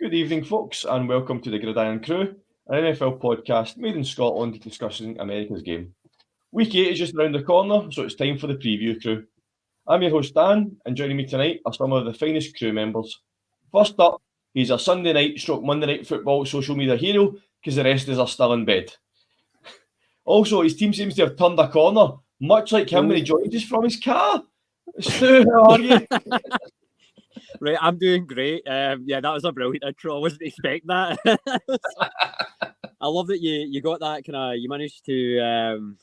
Good evening, folks, and welcome to the Irn-Cru, an NFL podcast made in Scotland discussing America's game. Week 8 is just around the corner, so it's time for the preview crew. I'm your host, Dan, and joining me tonight are some of the finest crew members. First up, he's a Sunday night Monday night football social media hero because the rest of us are still in bed. Also, his team seems to have turned a corner, much like him when he joined us from his car. Stu, how are you? Right, I'm doing great. That was a brilliant intro. I wasn't expecting that. I love that you got that kind of. You managed to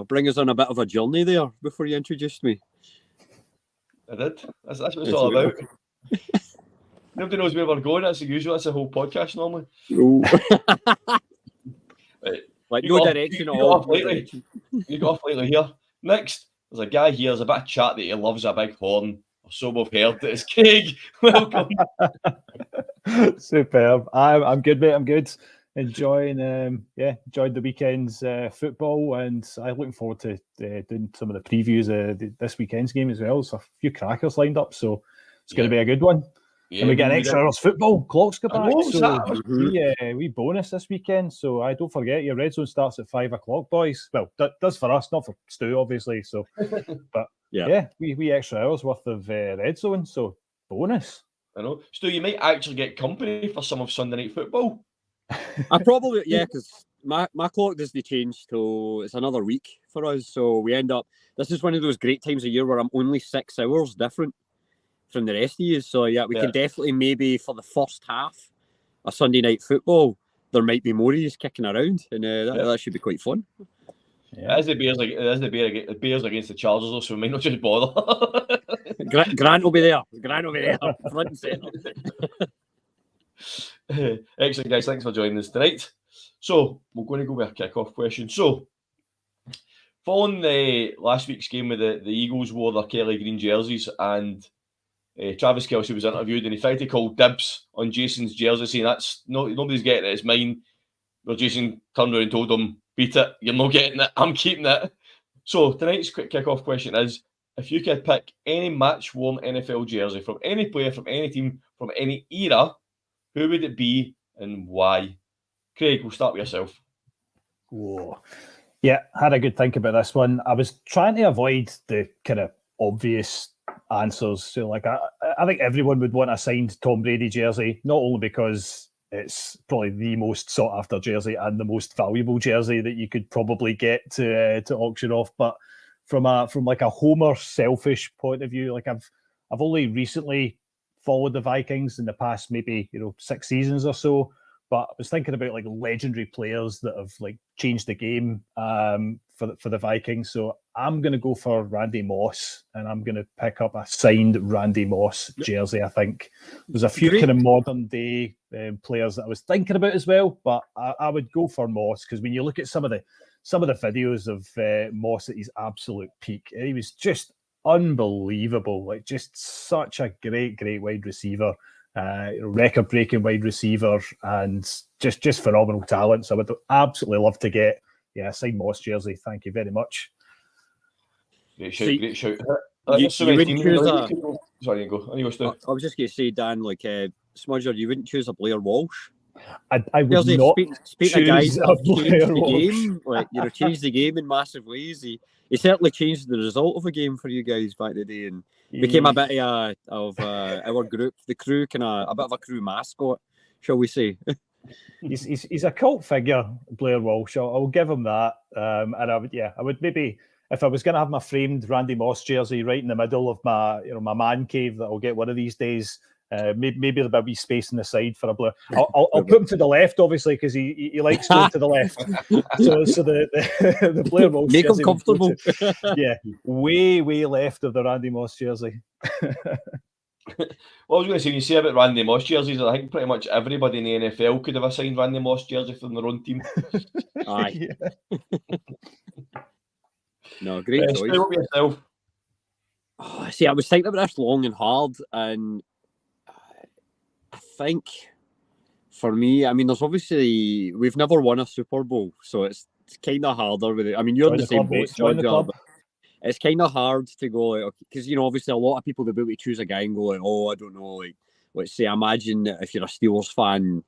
bring us on a bit of a journey there before you introduced me. I did. That's what it's all about. Nobody knows where we're going. That's the usual. That's the whole podcast normally. Right. Like no direction at all. You got off lately here. Next, there's a guy here. There's a bit of chat that he loves a big horn. So we've heard that it's Craig. Welcome. Superb. I'm good, mate. I'm good. Enjoying the weekend's football, and I'm looking forward to doing some of the previews of this weekend's game as well. So a few crackers lined up, so it's going to be a good one. Yeah, and we get an extra hours football. Clocks go back. We bonus this weekend. So I don't forget your red zone starts at 5 o'clock, boys. Well, that does for us, not for Stu, obviously. So, but we extra hours worth of red zone. So bonus. I know, Stu. You might actually get company for some of Sunday night football. I probably because my clock doesn't change till it's another week for us. So we end up. This is one of those great times of year where I'm only 6 hours different from the rest of you. So we can definitely maybe for the first half of Sunday night football, there might be more of you kicking around, and that should be quite fun. Yeah. As the Bears against the Chargers, though, so we might not just bother. Grant will be there. Front and centre. Excellent, guys. Thanks for joining us tonight. So we're going to go with a kick-off question. So, following the last week's game with the Eagles wore their Kelly green jerseys, and Travis Kelce was interviewed, and he tried to call dibs on Jason's jersey, saying that's nobody's getting it, it's mine. Well, Jason turned around and told him, beat it, you're not getting it, I'm keeping it. So tonight's quick kick-off question is, if you could pick any match-worn NFL jersey from any player, from any team, from any era, who would it be and why? Craig, we'll start with yourself. Whoa. Yeah, had a good think about this one. I was trying to avoid the kind of obvious answers. So, like, I think everyone would want a signed Tom Brady jersey, not only because it's probably the most sought after jersey and the most valuable jersey that you could probably get to auction off, but from like a Homer selfish point of view, like I've only recently followed the Vikings in the past maybe 6 seasons or so, but I was thinking about like legendary players that have like changed the game for the Vikings. So I'm going to go for Randy Moss, and I'm going to pick up a signed Randy Moss jersey. I think there's a few kind of modern day players that I was thinking about as well, but I would go for Moss because when you look at some of the videos of Moss at his absolute peak, he was just unbelievable. Like just such a great wide receiver. Record-breaking wide receiver, and just phenomenal talent. So I would absolutely love to get a signed Moss jersey. Thank you very much. Great shout. You wouldn't choose Sorry, go. I was just going to say, Dan, like Smudger, you wouldn't choose a Blair Walsh. I would not choose a guy that changed the game. Changed the game in massive ways. He certainly changed the result of a game for you guys back in the day, and became a bit of our group, the crew, kind of a bit of a crew mascot, shall we say? he's a cult figure, Blair Walsh. I'll give him that. And I would maybe, if I was going to have my framed Randy Moss jersey right in the middle of my my man cave that I'll get one of these days. Maybe there'll be a wee space on the side for a Blair. I'll put him to the left, obviously, because he likes going to the left. So the Blair Walsh make him comfortable. Way left of the Randy Moss jersey. What I was going to say, when you say about Randy Moss jerseys, I think pretty much everybody in the NFL could have assigned Randy Moss jersey from their own team. Aye. No, great choice. Stay with yourself. See, I was thinking about this long and hard, and I think for me, I mean, there's obviously we've never won a Super Bowl, so it's kind of harder with it. I mean, you're in the same boat, Georgia, but it's kind of hard to go like, because obviously a lot of people they'll be able to choose a guy and go like, oh, I don't know, like let's say, imagine that if you're a Steelers fan,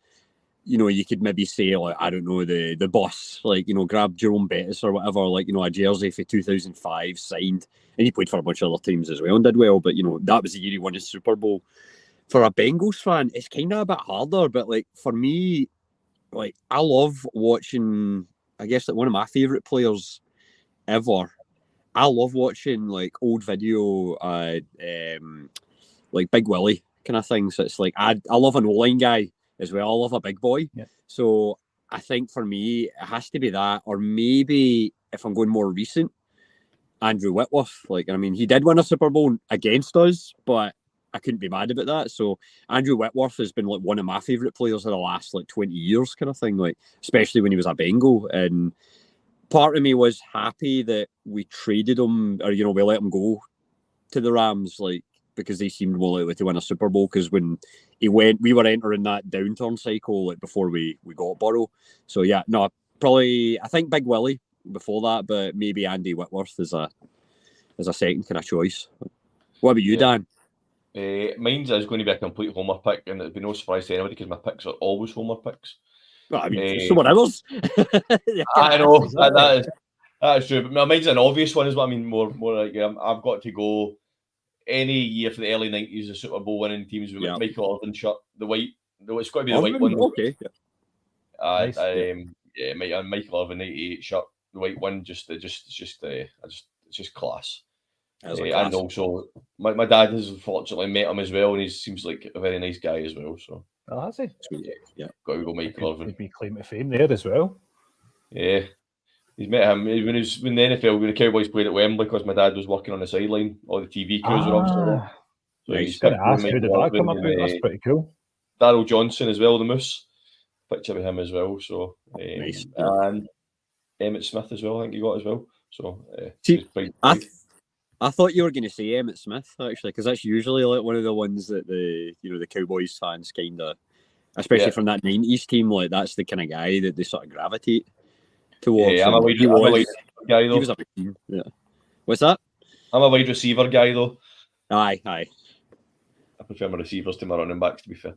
you know, you could maybe say, like, I don't know, the boss, like, you know, grab Jerome Bettis or whatever, like, you know, a jersey for 2005 signed, and he played for a bunch of other teams as well and did well, but, you know, that was the year he won his Super Bowl. For a Bengals fan, it's kind of a bit harder, but, like, for me, like, I love watching, I guess, like, one of my favourite players ever. I love watching, like, old video, like Big Willie kind of thing. So it's like, I love an O-line guy as well. I love a big boy. Yeah. So I think for me, it has to be that, or maybe if I'm going more recent, Andrew Whitworth. Like, I mean, he did win a Super Bowl against us, but I couldn't be mad about that. So Andrew Whitworth has been like one of my favourite players of the last like 20 years kind of thing, like especially when he was a Bengal. And part of me was happy that we traded him, or, you know, we let him go to the Rams, like, because they seemed more likely to win a Super Bowl, because when he went, we were entering that downturn cycle, like, before we got Burrow. So yeah, no, probably, I think Big Willie before that, but maybe Andy Whitworth is a second kind of choice. What about you, Dan? Mine's is going to be a complete homer pick, and it'd be no surprise to anybody because my picks are always homer picks. Well, I mean, so what ours? I know that is true, but mine's an obvious one. Is what I mean. More like I've got to go any year for the early 90s, the Super Bowl winning teams. We've got Michael Irvin shirt, the white. It's got to be the white one. Okay. Nice. Michael Irvin 98 shirt, the white one. It's just class. And also, my dad has unfortunately met him as well, and he seems like a very nice guy as well. So, has he? Yeah, got to go Michael Irvin. He'd be claim to fame there as well. Yeah, he's met him when the NFL, when the Cowboys played at Wembley, because my dad was working on the sideline. All the TV crews were obviously there. So he's going to ask who did that come up with. That's pretty cool. Darryl Johnson as well, the Moose. Picture of him as well. So, nice. And Emmitt Smith as well. I think he got as well. So, I thought you were going to say Emmitt Smith, actually, because that's usually like one of the ones that the Cowboys fans kind of, especially from that 90s team, like that's the kind of guy that they sort of gravitate towards. Yeah, I'm a wide receiver guy though. He was a big team. Yeah. What's that? I'm a wide receiver guy though. Aye. I prefer my receivers to my running backs, to be fair.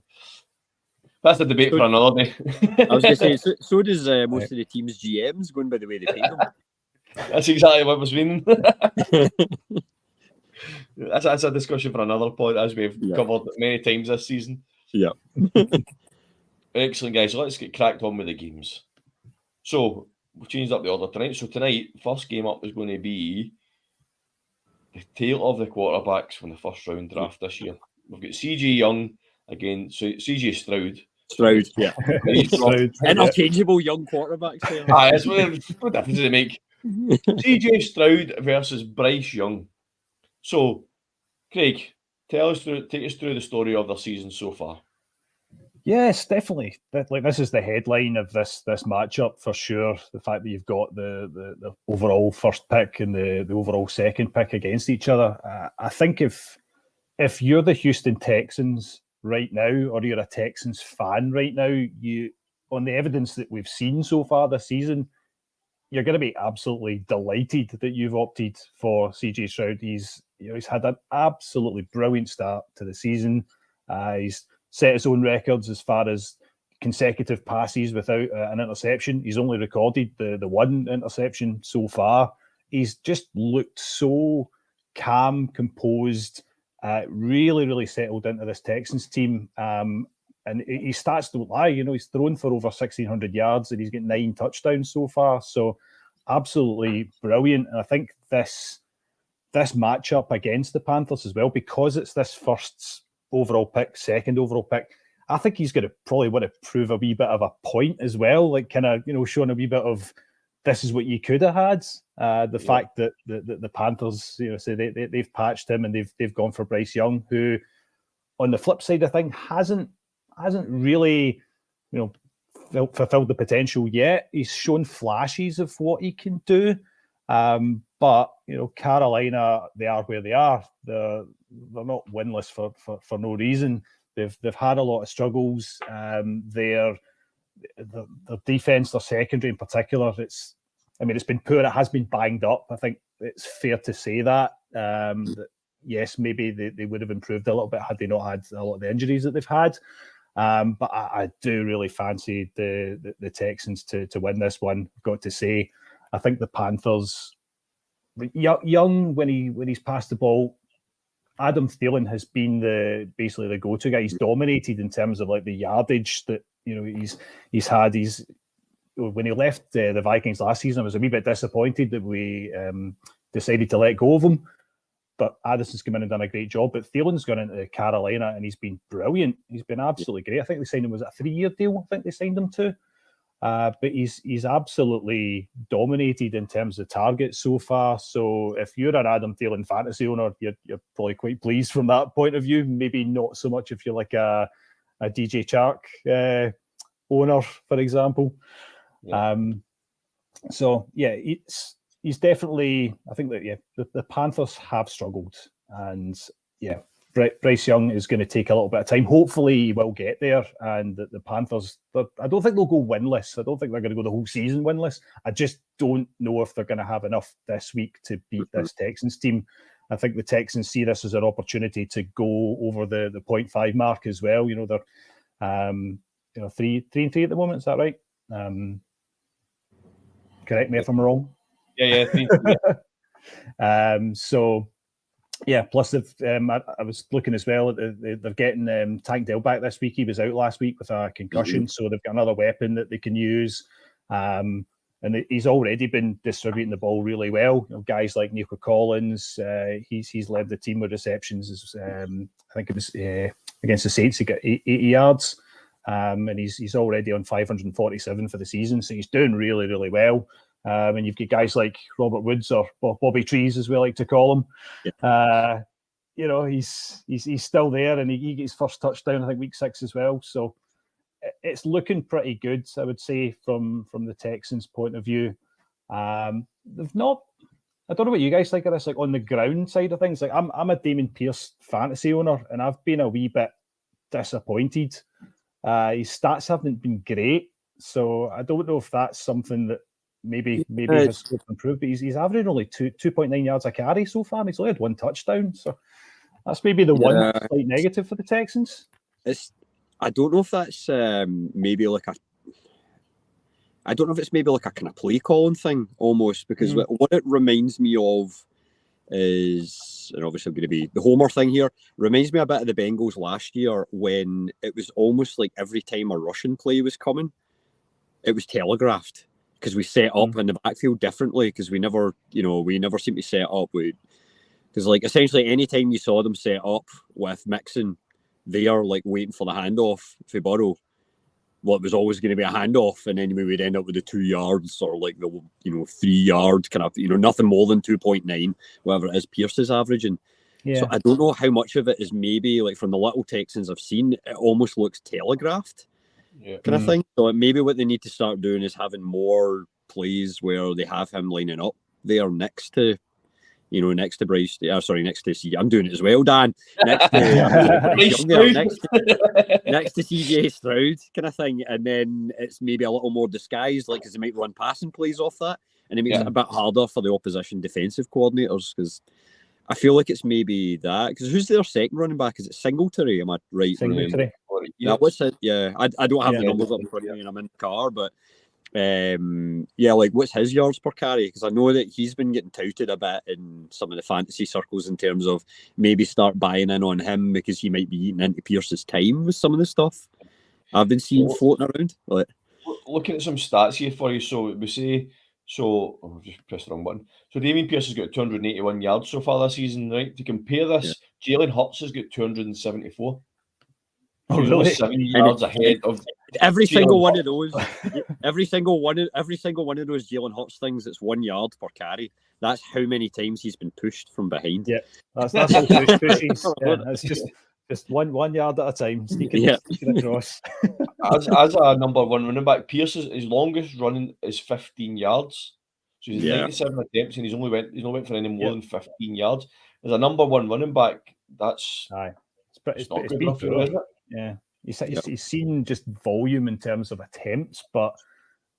That's the debate for another day. I was going to say, so does most of the team's GMs, going by the way they pay them. That's exactly what I was meaning. That's a discussion for another point, as we've covered many times this season. Yeah. Excellent, guys. So let's get cracked on with the games. So we've changed up the order tonight. So tonight, first game up is going to be the tale of the quarterbacks from the first round draft this year. We've got CJ Young against CJ Stroud. Yeah. Interchangeable young quarterbacks there. That's what difference does it make? CJ Stroud versus Bryce Young. So, Craig, take us through the story of the season so far. Yes, definitely. This is the headline of this matchup for sure. The fact that you've got the overall first pick and the overall second pick against each other. I think if you're the Houston Texans right now, or you're a Texans fan right now, you, on the evidence that we've seen so far this season, you're going to be absolutely delighted that you've opted for CJ Stroud. He's had an absolutely brilliant start to the season. He's set his own records as far as consecutive passes without an interception. He's only recorded the one interception so far. He's just looked so calm, composed, really, really settled into this Texans team. And his stats don't lie. He's thrown for over 1,600 yards and he's got 9 touchdowns so far. So absolutely brilliant. And I think this matchup against the Panthers as well, because it's this first overall pick, second overall pick, I think he's going to probably want to prove a wee bit of a point as well, like kind of, showing a wee bit of this is what you could have had. The fact that the Panthers, say they've patched him and they've gone for Bryce Young, who on the flip side of things hasn't really, fulfilled the potential yet. He's shown flashes of what he can do. But Carolina, they are where they are. They're not winless for no reason. They've had a lot of struggles. Their defense, their secondary in particular, it's been poor. It has been banged up. I think it's fair to say that. yes, maybe they would have improved a little bit had they not had a lot of the injuries that they've had. But I do really fancy the Texans to win this one. I've got to say, I think the Panthers, young when he's passed the ball, Adam Thielen has been basically the go-to guy. He's dominated in terms of like the yardage that he's had. When he left the Vikings last season, I was a wee bit disappointed that we decided to let go of him. But Addison's come in and done a great job. But Thielen's gone into Carolina and he's been brilliant. He's been absolutely great. I think they signed him, was it a 3-year deal? I think they signed him to. But he's absolutely dominated in terms of targets so far. So if you're an Adam Thielen fantasy owner, you're probably quite pleased from that point of view. Maybe not so much if you're like a DJ Chark owner, for example. Yeah. So yeah, he's definitely. I think that the Panthers have struggled, and yeah, Bryce Young is going to take a little bit of time. Hopefully, he will get there, and the Panthers. I don't think they'll go winless. I don't think they're going to go the whole season winless. I just don't know if they're going to have enough this week to beat this Texans team. I think the Texans see this as an opportunity to go over the 0.5 mark as well. They're 3-3 at the moment. Is that right? Correct me if I'm wrong. Yeah. So, yeah. Plus, I was looking as well. They're getting Tank Dell back this week. He was out last week with a concussion, so they've got another weapon that they can use. And he's already been distributing the ball really well. Guys like Nico Collins, he's led the team with receptions. I think it was against the Saints, he got 80 yards. And he's already on 547 for the season, so he's doing really, really well. And you've got guys like Robert Woods or Bobby Trees, as we like to call him. Yeah. He's still there, and he gets his first touchdown, I think, week 6 as well. So it's looking pretty good, I would say, from the Texans' point of view. They've not. I don't know what you guys think of this, like on the ground side of things. Like I'm a Damon Pierce fantasy owner, and I've been a wee bit disappointed. His stats haven't been great, so I don't know if that's something that maybe has improved. But he's averaging only 2.9 yards a carry so far, and he's only had 1 touchdown. So that's maybe the one slight negative for the Texans. I don't know if that's maybe like I don't know if it's maybe like a kind of play calling thing almost, because what it reminds me of is, and obviously going to be the Homer thing here, reminds me a bit of the Bengals last year when it was almost like every time a rushing play was coming, it was telegraphed because we set up in the backfield differently, because we never seem to set up because like essentially any time you saw them set up with Mixon, they are like waiting for the handoff for Burrow. Well, it was always going to be a handoff, and then we would end up with the 2 yards or like the 3 yard kind of nothing more than 2.9, whatever it is Pierce is averaging. Yeah. So I don't know how much of it is maybe like from the little Texans I've seen, it almost looks telegraphed kind of thing. So maybe what they need to start doing is having more plays where they have him lining up there next to Bryce. Next to CJ. I'm doing it as well, Dan. Next to CJ Stroud kind of thing, and then it's maybe a little more disguised, like because they might run passing plays off that, and it makes it a bit harder for the opposition defensive coordinators, because I feel like it's maybe that. Because who's their second running back? Is it Singletary? Am I right? Singletary. That was it. Yeah, I don't have the numbers up in front of me, and I'm in the car, but. Like what's his yards per carry? Because I know that he's been getting touted a bit in some of the fantasy circles in terms of maybe start buying in on him because he might be eating into Pierce's time with some of the stuff I've been seeing floating around. Like, looking at some stats here for you, so we say I've just pressed the wrong button. So Damien Pierce has got 281 yards so far this season, right? To compare this, Jalen Hurts has got 274. Oh, really? 7 yards ahead of every single one of those. Every single one of those Jalen Hurts things. It's 1 yard per carry. That's how many times he's been pushed from behind. Yeah, that's all pushes. Yeah, it's just one yard at a time, sneaking across. as a number one running back, Pierce his longest running is 15 yards. So he's 97 attempts, and he's not went for any more than 15 yards. As a number one running back, that's it's not good enough, is it? Yeah, he's seen just volume in terms of attempts, but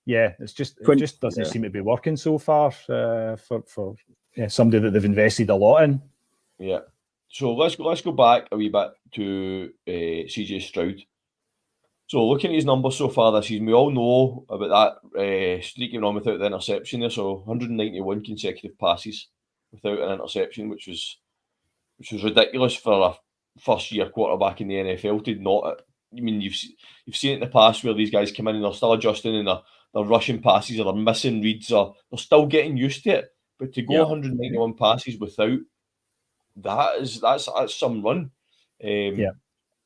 it just doesn't seem to be working so far for somebody that they've invested a lot in. Yeah, So let's go back a wee bit to CJ Stroud. So looking at his numbers so far this season, we all know about that streak going on without the interception there. So 191 consecutive passes without an interception, which was ridiculous for a first-year quarterback in the NFL to not. I mean, you've seen it in the past where these guys come in and they're still adjusting and they're rushing passes or they're missing reads or they're still getting used to it. But to go 191 passes without that's some run. His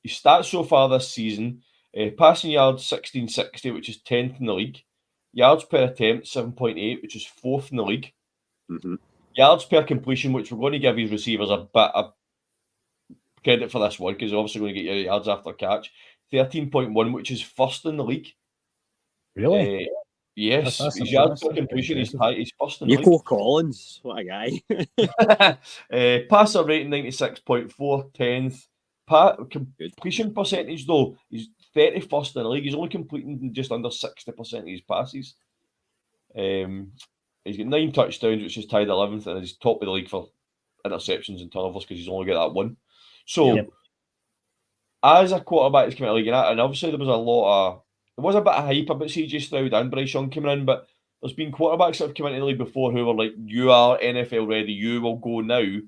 stats so far this season: passing yards 1660, which is 10th in the league. Yards per attempt 7.8, which is 4th in the league. Mm-hmm. Yards per completion, which we're going to give his receivers a bit of credit for this one because they're obviously going to get your yards after catch. 13.1, which is 1st in the league. Really? Yes, his yards per completion is high. He's 1st in the league. Nico Collins, what a guy. Passer rating 96.4, 10th. Completion percentage, though, he's 31st in the league. He's only completing just under 60% of his passes. He's got 9 touchdowns, which is tied 11th, and he's top of the league for interceptions and turnovers because he's only got that one. So, as a quarterback that's coming out of the league, and obviously there was a bit of hype about CJ Stroud and Bryce Young coming in, but there's been quarterbacks that have come into the league before who were like, you are NFL ready, you will go now.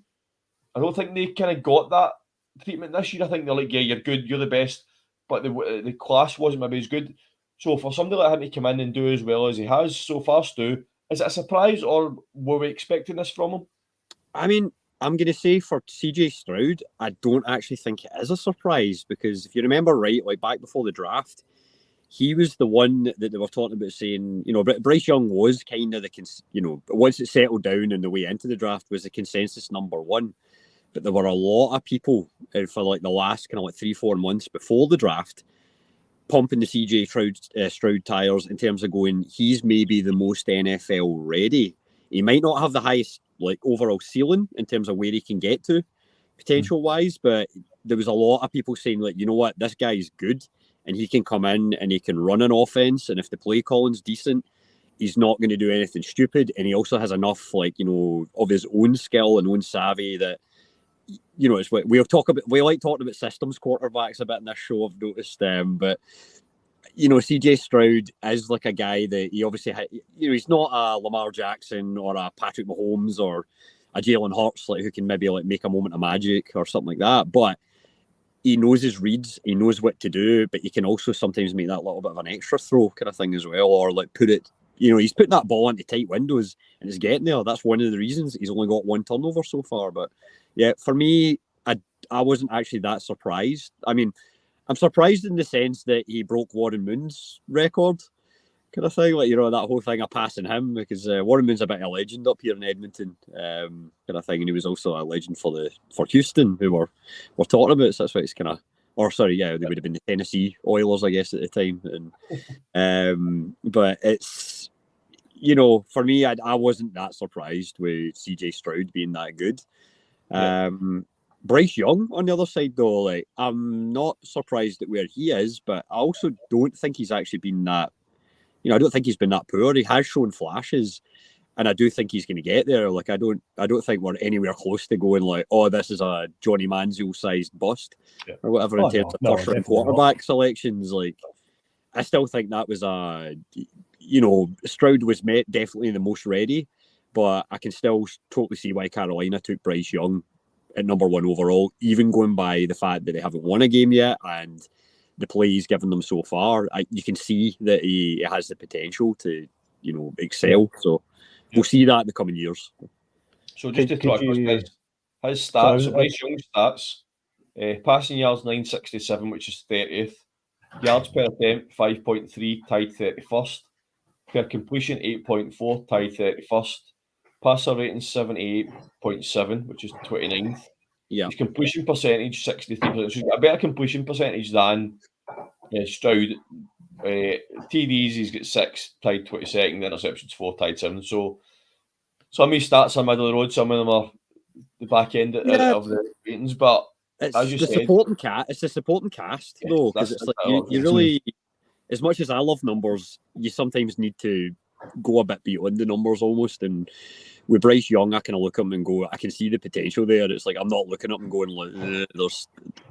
I don't think they kind of got that treatment this year. I think they're like, yeah, you're good, you're the best, but the class wasn't maybe as good. So for somebody like him to come in and do as well as he has so far, Stu, is it a surprise or were we expecting this from him? I mean, I'm going to say for CJ Stroud, I don't actually think it is a surprise because if you remember right, like back before the draft, he was the one that they were talking about saying, Bryce Young was kind of once it settled down and the way into the draft was the consensus number one. But there were a lot of people for like the last kind of like 3-4 months before the draft pumping the CJ Stroud tires in terms of going, he's maybe the most NFL ready. He might not have the highest like overall ceiling in terms of where he can get to potential wise, but there was a lot of people saying like, you know what, this guy's good and he can come in and he can run an offense, and if the play calling's decent, he's not going to do anything stupid, and he also has enough of his own skill and own savvy that it's what we like talking about systems quarterbacks a bit in this show, I've noticed, but CJ Stroud is like a guy that he obviously he's not a Lamar Jackson or a Patrick Mahomes or a Jalen Hurts who can maybe make a moment of magic or something like that, but he knows his reads, he knows what to do, but he can also sometimes make that little bit of an extra throw kind of thing as well, or put it, he's putting that ball into tight windows and it's getting there. That's one of the reasons he's only got 1 turnover so far. But yeah, for me, I wasn't actually that surprised. I mean, I'm surprised in the sense that he broke Warren Moon's record kind of thing, that whole thing of passing him, because Warren Moon's a bit of a legend up here in Edmonton, kind of thing, and he was also a legend for Houston, who we're talking about. So that's why it's kind of, they would have been the Tennessee Oilers, I guess, at the time. And but it's, for me, I wasn't that surprised with CJ Stroud being that good. Bryce Young on the other side, though, I'm not surprised at where he is, but I also don't think he's actually been that. I don't think he's been that poor. He has shown flashes, and I do think he's going to get there. I don't think we're anywhere close to going this is a Johnny Manziel-sized bust or whatever in terms of first-round quarterback selections. I still think that was Stroud was definitely the most ready, but I can still totally see why Carolina took Bryce Young at number 1 overall, even going by the fact that they haven't won a game yet and the play he's given them so far. You can see that he has the potential to, excel. So we'll see that in the coming years. So just to talk about his stats, so Bryce Young's stats, passing yards 967, which is 30th. Yards per attempt 5.3, tied 31st. Per completion 8.4, tied 31st. Passer rating 78.7, which is 29th. Yeah. His completion percentage 63%. So he's got a better completion percentage than Stroud. TDs he's got 6, tied 22nd. Interceptions 4, tied 7. So some of his stats are middle of the road. Some of them are the back end of the ratings. But it's as you the said, it's the supporting cast though, because it's you really, as much as I love numbers, you sometimes need to go a bit beyond the numbers almost. And with Bryce Young, I kind of look at him and go, I can see the potential there. It's like I'm not looking up and going, like,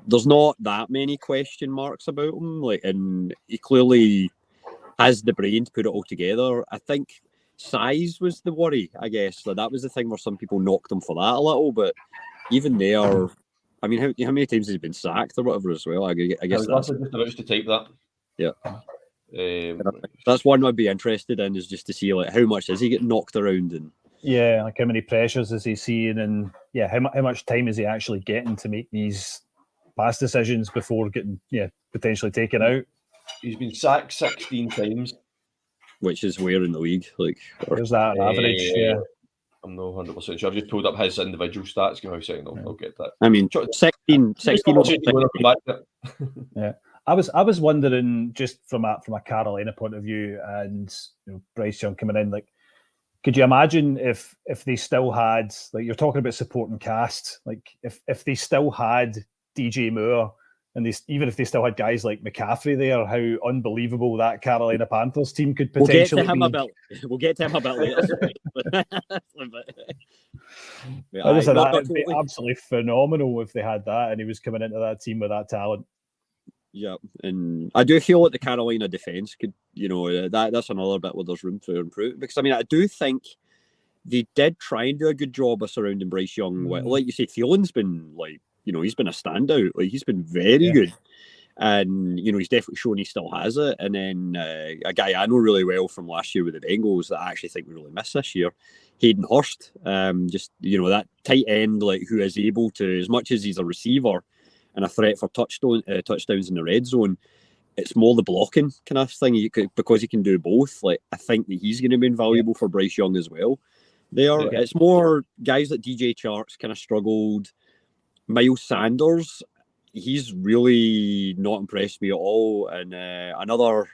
there's not that many question marks about him. Like, and he clearly has the brain to put it all together. I think size was the worry, I guess. Like, that was the thing where some people knocked him for that a little, but even there, I mean, how many times has he been sacked or whatever as well? I guess that's just about to type that. Yeah. That's one I'd be interested in, is just to see like how much is he getting knocked around, and like how many pressures is he seeing, and how much time is he actually getting to make these pass decisions before getting potentially taken out. He's been sacked 16 times, which is where in the league? Like, there's that average. I'm not 100% sure. I've just pulled up his individual stats. Give me a second. I'll get that. I mean, 16 yeah. I was wondering, just from a Carolina point of view, and Bryce Young coming in, like, could you imagine if they still had, like, you're talking about supporting cast, like if they still had DJ Moore, and even if they still had guys like McCaffrey there, how unbelievable that Carolina Panthers team could potentially be. We'll get to him a bit later. That'd be absolutely phenomenal if they had that, and he was coming into that team with that talent. Yeah, and I do feel like the Carolina defense could, that's another bit where there's room for improvement, because I mean, I do think they did try and do a good job of surrounding Bryce Young. Like you say, Thielen's been like, he's been a standout. Like, he's been very good, and he's definitely shown he still has it. And then a guy I know really well from last year with the Bengals that I actually think we really miss this year, Hayden Hurst. Just that tight end, like, who is able to, as much as he's a receiver and a threat for touchdowns in the red zone, it's more the blocking kind of thing. Because he can do both. Like, I think that he's going to be invaluable for Bryce Young as well. It's more guys like DJ Chark's kind of struggled. Miles Sanders, he's really not impressed me at all. And another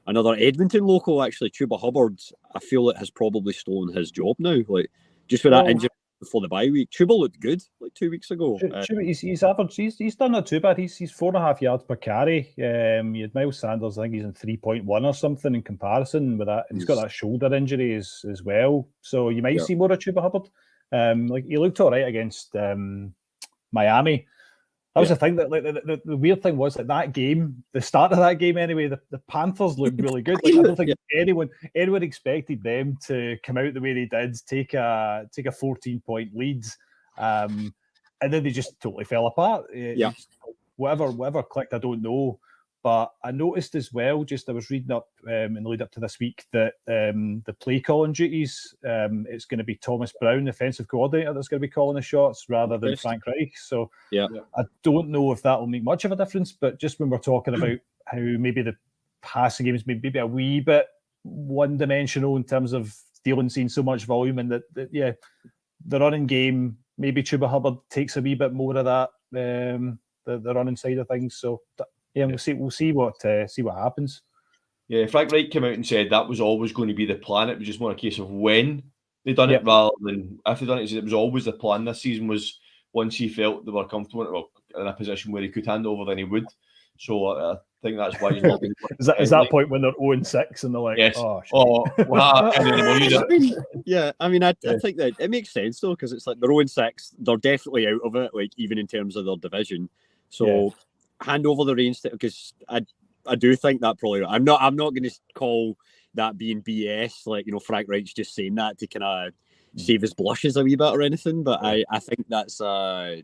Edmonton local, actually, Chuba Hubbard, I feel it has probably stolen his job now. Like, just with that injury before the bye week, Chuba looked good like 2 weeks ago. Chuba, he's averaged. He's done not too bad. He's 4.5 yards per carry. You had Miles Sanders, I think he's in 3.1 or something in comparison with that. And he's got that shoulder injury as well. So you might see more of Chuba Hubbard. Like, he looked all right against Miami. That was the thing, that like the weird thing was that game, the start of that game anyway, the Panthers looked really good. Like, I don't think anyone expected them to come out the way they did, take a 14-point lead, and then they just totally fell apart. Whatever clicked, I don't know. But I noticed as well, I was reading up in the lead up to this week, that the play calling duties, it's going to be Thomas Brown, the offensive coordinator, that's going to be calling the shots rather than Frank Reich. So I don't know if that will make much of a difference, but just when we're talking about how maybe the passing game is maybe a wee bit one-dimensional in terms of seeing so much volume, and that the running game, maybe Chuba Hubbard takes a wee bit more of that, the running side of things. So we'll see what happens. Yeah, Frank Reich came out and said that was always going to be the plan. It was just more a case of when they done it rather than if they done it. It was always the plan this season, was once he felt they were comfortable in a position where he could hand over, then he would. So I think that's why he's not been. is that point when they're 0-6 and they're like, yes. Oh, yeah, I mean, I think that it makes sense though, because it's like they're 0-6, they're definitely out of it, like, even in terms of their division. So hand over the reins, because I do think that probably, I'm not going to call that being BS, like, Frank Reich's just saying that to kind of save his blushes a wee bit or anything, but I think that's a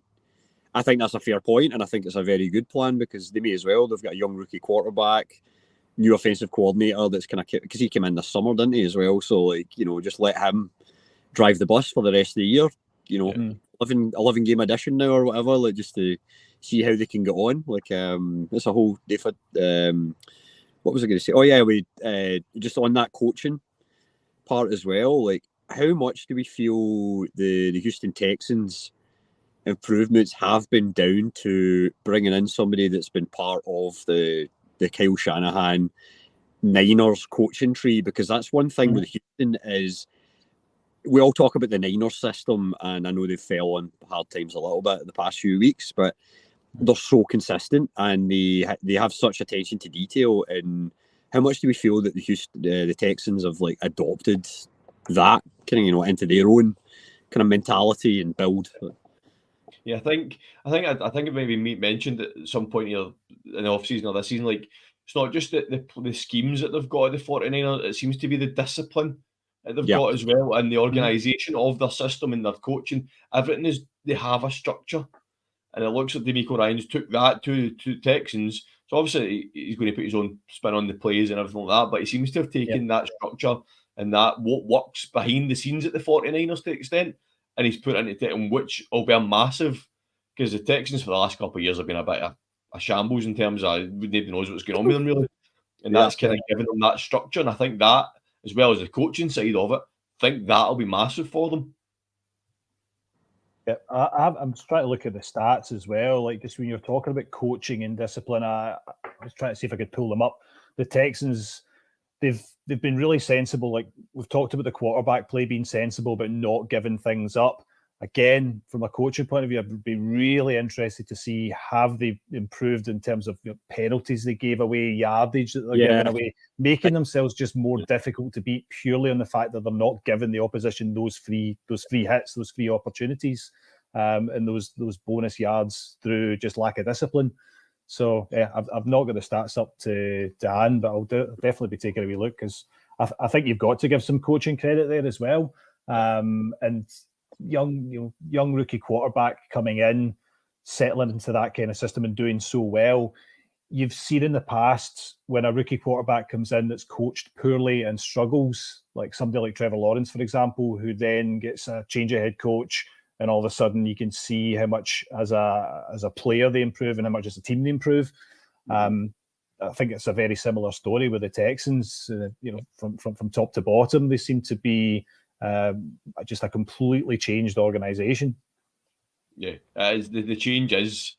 fair point, and I think it's a very good plan, because they may as well. They've got a young rookie quarterback, new offensive coordinator that's kind of, because he came in this summer, didn't he, as well? So, like, just let him drive the bus for the rest of the year. 11 game edition now or whatever, like, just to see how they can get on. Like, it's a whole different. What was I going to say? Oh yeah, we just on that coaching part as well. Like, how much do we feel the Houston Texans improvements have been down to bringing in somebody that's been part of the Kyle Shanahan Niners coaching tree? Because that's one thing with Houston is, we all talk about the Niners system, and I know they've fell on hard times a little bit the past few weeks, but they're so consistent, and they have such attention to detail in how much do we feel that the Texans have like adopted that kind of into their own kind of mentality and build? Yeah, I think it maybe mentioned at some point here in the off season or this season, like it's not just the schemes that they've got at the 49ers, it seems to be the discipline that they've got as well, and the organisation of their system and their coaching. Everything is, they have a structure. And it looks like DeMeco Ryans took that to Texans. So obviously he's going to put his own spin on the plays and everything like that, but he seems to have taken that structure and that what works behind the scenes at the 49ers to an extent, and he's put it into Texans, which will be a massive, because the Texans for the last couple of years have been a bit of a shambles in terms of nobody knows what's going on with them really. And that's kind of given them that structure. And I think that, as well as the coaching side of it, I think that'll be massive for them. Yeah, I'm just trying to look at the stats as well. Like just when you're talking about coaching and discipline, I was trying to see if I could pull them up. The Texans, they've been really sensible. Like we've talked about the quarterback play being sensible, but not giving things up. Again, from a coaching point of view, I'd be really interested to see have they improved in terms of penalties they gave away, yardage that they're giving away, making themselves just more difficult to beat purely on the fact that they're not giving the opposition those free hits, those free opportunities, and those bonus yards through just lack of discipline. So yeah, I've not got the stats up to hand, but I'll definitely be taking a wee look because I think you've got to give some coaching credit there as well, and young rookie quarterback coming in, settling into that kind of system and doing so well. You've seen in the past when a rookie quarterback comes in that's coached poorly and struggles, like somebody like Trevor Lawrence, for example, who then gets a change of head coach, and all of a sudden you can see how much as a player they improve and how much as a team they improve. I think it's a very similar story with the Texans. From top to bottom, they seem to be just a completely changed organization. Yeah, the change is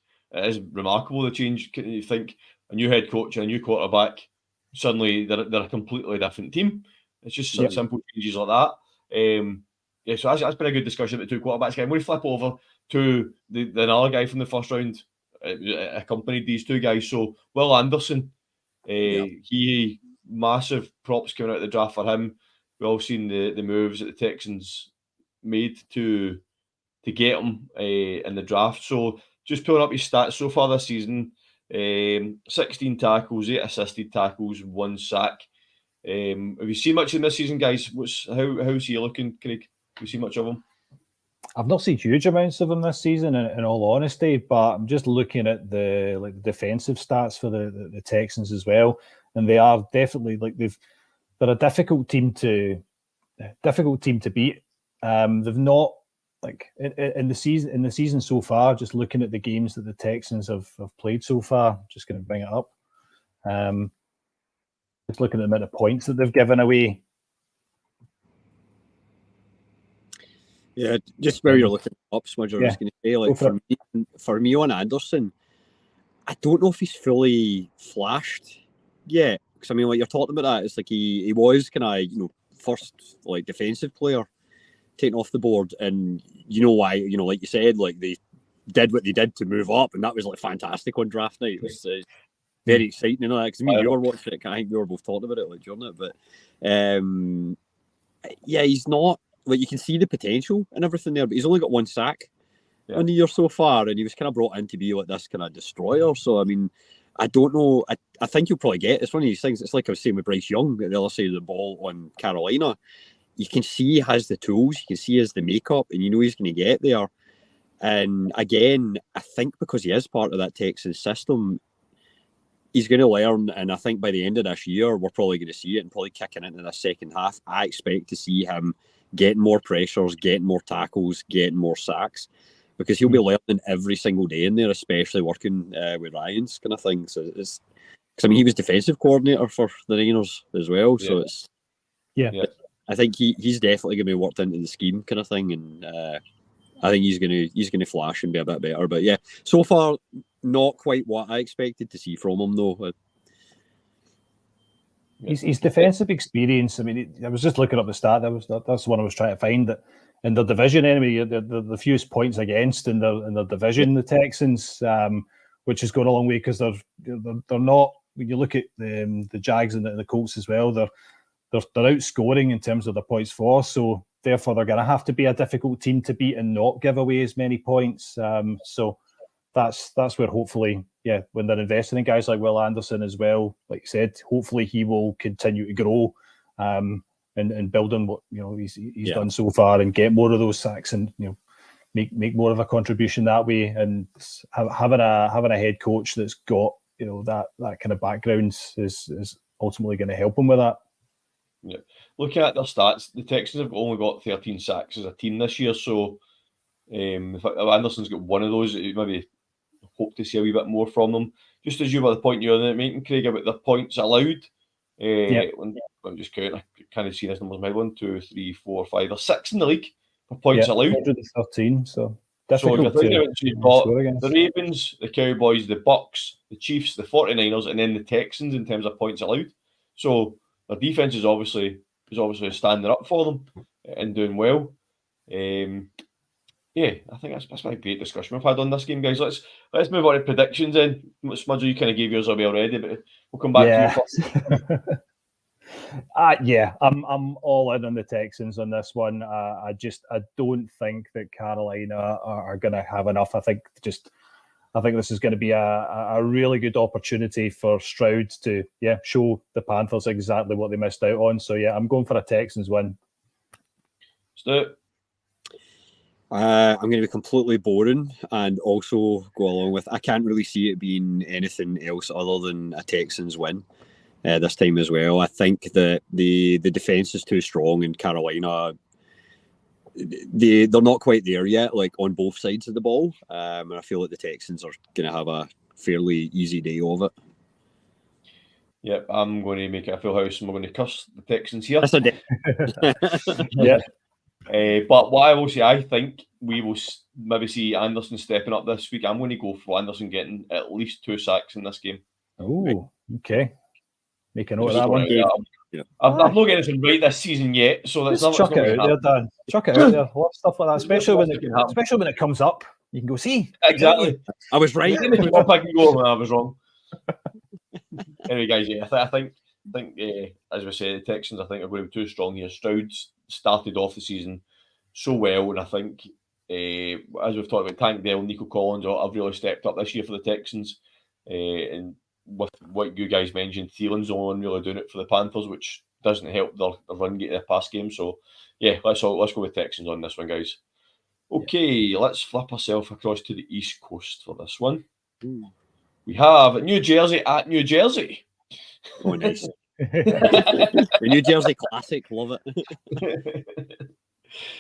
remarkable. The change, you think a new head coach and a new quarterback, suddenly they're a completely different team. It's just simple changes like that. So that's been a good discussion about the two quarterbacks. I'm going to flip over to the another guy from the first round, accompanied these two guys. So Will Anderson, he massive props coming out of the draft for him. We've all seen the moves that the Texans made to get him in the draft. So just pulling up his stats so far this season, 16 tackles, 8 assisted tackles, 1 sack. Have you seen much in this season, guys? How's he looking, Craig? Have you seen much of him? I've not seen huge amounts of him this season, in all honesty, but I'm just looking at the defensive stats for the Texans as well, and they are definitely they're a difficult team to beat. They've not in the season so far. Just looking at the games that the Texans have played so far, just going to bring it up. Just looking at the amount of points that they've given away. Yeah, just where you're looking up, Smudger, I was going to say, for me on Anderson, I don't know if he's fully flashed yet. Because I mean, like you're talking about that, it's like he was kind of first defensive player taken off the board, and why? Like you said, like they did what they did to move up, and that was fantastic on draft night. It was very exciting, because me and you were watching it. I think we were both talking about it during it, but he's not. Like you can see the potential and everything there, but he's only got 1 sack on the year so far, and he was kind of brought in to be like this kind of destroyer. So I mean, I don't know. I think you'll probably get. It's one of these things. It's like I was saying with Bryce Young at the other side of the ball on Carolina. You can see he has the tools. You can see he has the makeup, and he's going to get there. And again, I think because he is part of that Texas system, he's going to learn. And I think by the end of this year, we're probably going to see it and probably kicking into the second half. I expect to see him getting more pressures, getting more tackles, getting more sacks, because he'll be learning every single day in there, especially working with Ryans kind of thing. So it's because he was defensive coordinator for the Niners as well. So it's I think he's definitely going to be worked into the scheme kind of thing, and I think he's going to flash and be a bit better. But yeah, so far not quite what I expected to see from him though. His defensive experience. I mean, I was just looking up the stat. That's the one I was trying to find. That in their division, anyway, the fewest points against in their division, the Texans, which is going a long way because they're not when you look at the Jags and the Colts as well, they're outscoring in terms of their points for, so therefore they're going to have to be a difficult team to beat and not give away as many points. So that's where hopefully, when they're investing in guys like Will Anderson as well, like you said, hopefully he will continue to grow and build on what he's done so far and get more of those sacks and make more of a contribution that way. And having a head coach that's got that kind of background is ultimately going to help him with that. Yeah, looking at their stats, the Texans have only got 13 sacks as a team this year. So if Anderson's got one of those, maybe hope to see a wee bit more from them. Just as you were the point you're making, Craig, about the points allowed. I'm just counting. I kind of see this numbers. My 1, 2, 3, 4, 5. There's 6 in the league for points allowed. 113. So difficult. So you've got the Ravens, the Cowboys, the Bucks, the Chiefs, the 49ers, and then the Texans in terms of points allowed. So their defense is obviously standing up for them and doing well. I think that's been a great discussion we've had on this game, guys. Let's move on to predictions then. Smudger, you kind of gave yours away already, but we'll come back to you first. I'm all in on the Texans on this one. I don't think that Carolina are going to have enough. I think this is going to be a really good opportunity for Stroud to show the Panthers exactly what they missed out on. So I'm going for a Texans win. Stu? I'm going to be completely boring and also go along with, I can't really see it being anything else other than a Texans win this time as well. I think that the defense is too strong in Carolina. They're not quite there yet, like on both sides of the ball. And I feel like the Texans are going to have a fairly easy day of it. Yep, I'm going to make it a full house and we're going to curse the Texans here. That's a day. Yeah. But what I will say, I think we will maybe see Anderson stepping up this week. I'm going to go for Anderson getting at least 2 sacks in this game. Oh, okay. Make a note of that one. I've not got anything right this season yet, so that's chuck it out there, Dan. Chuck it out there. A lot of stuff like that, especially when it comes up. You can go see. Exactly. I was right. I can go. I was wrong. Anyway, guys, I think as we say, the Texans I think are going to be too strong here. Stroud started off the season so well, and I think as we've talked about, Tank Dell, Nico Collins have really stepped up this year for the Texans, and with what you guys mentioned, Thielen's the only one really doing it for the Panthers, which doesn't help their run get their pass game. So let's go with Texans on this one, guys. Okay, let's flip ourselves across to the East Coast for this one. We have New Jersey at New Jersey. Oh, nice. The New Jersey Classic, love it.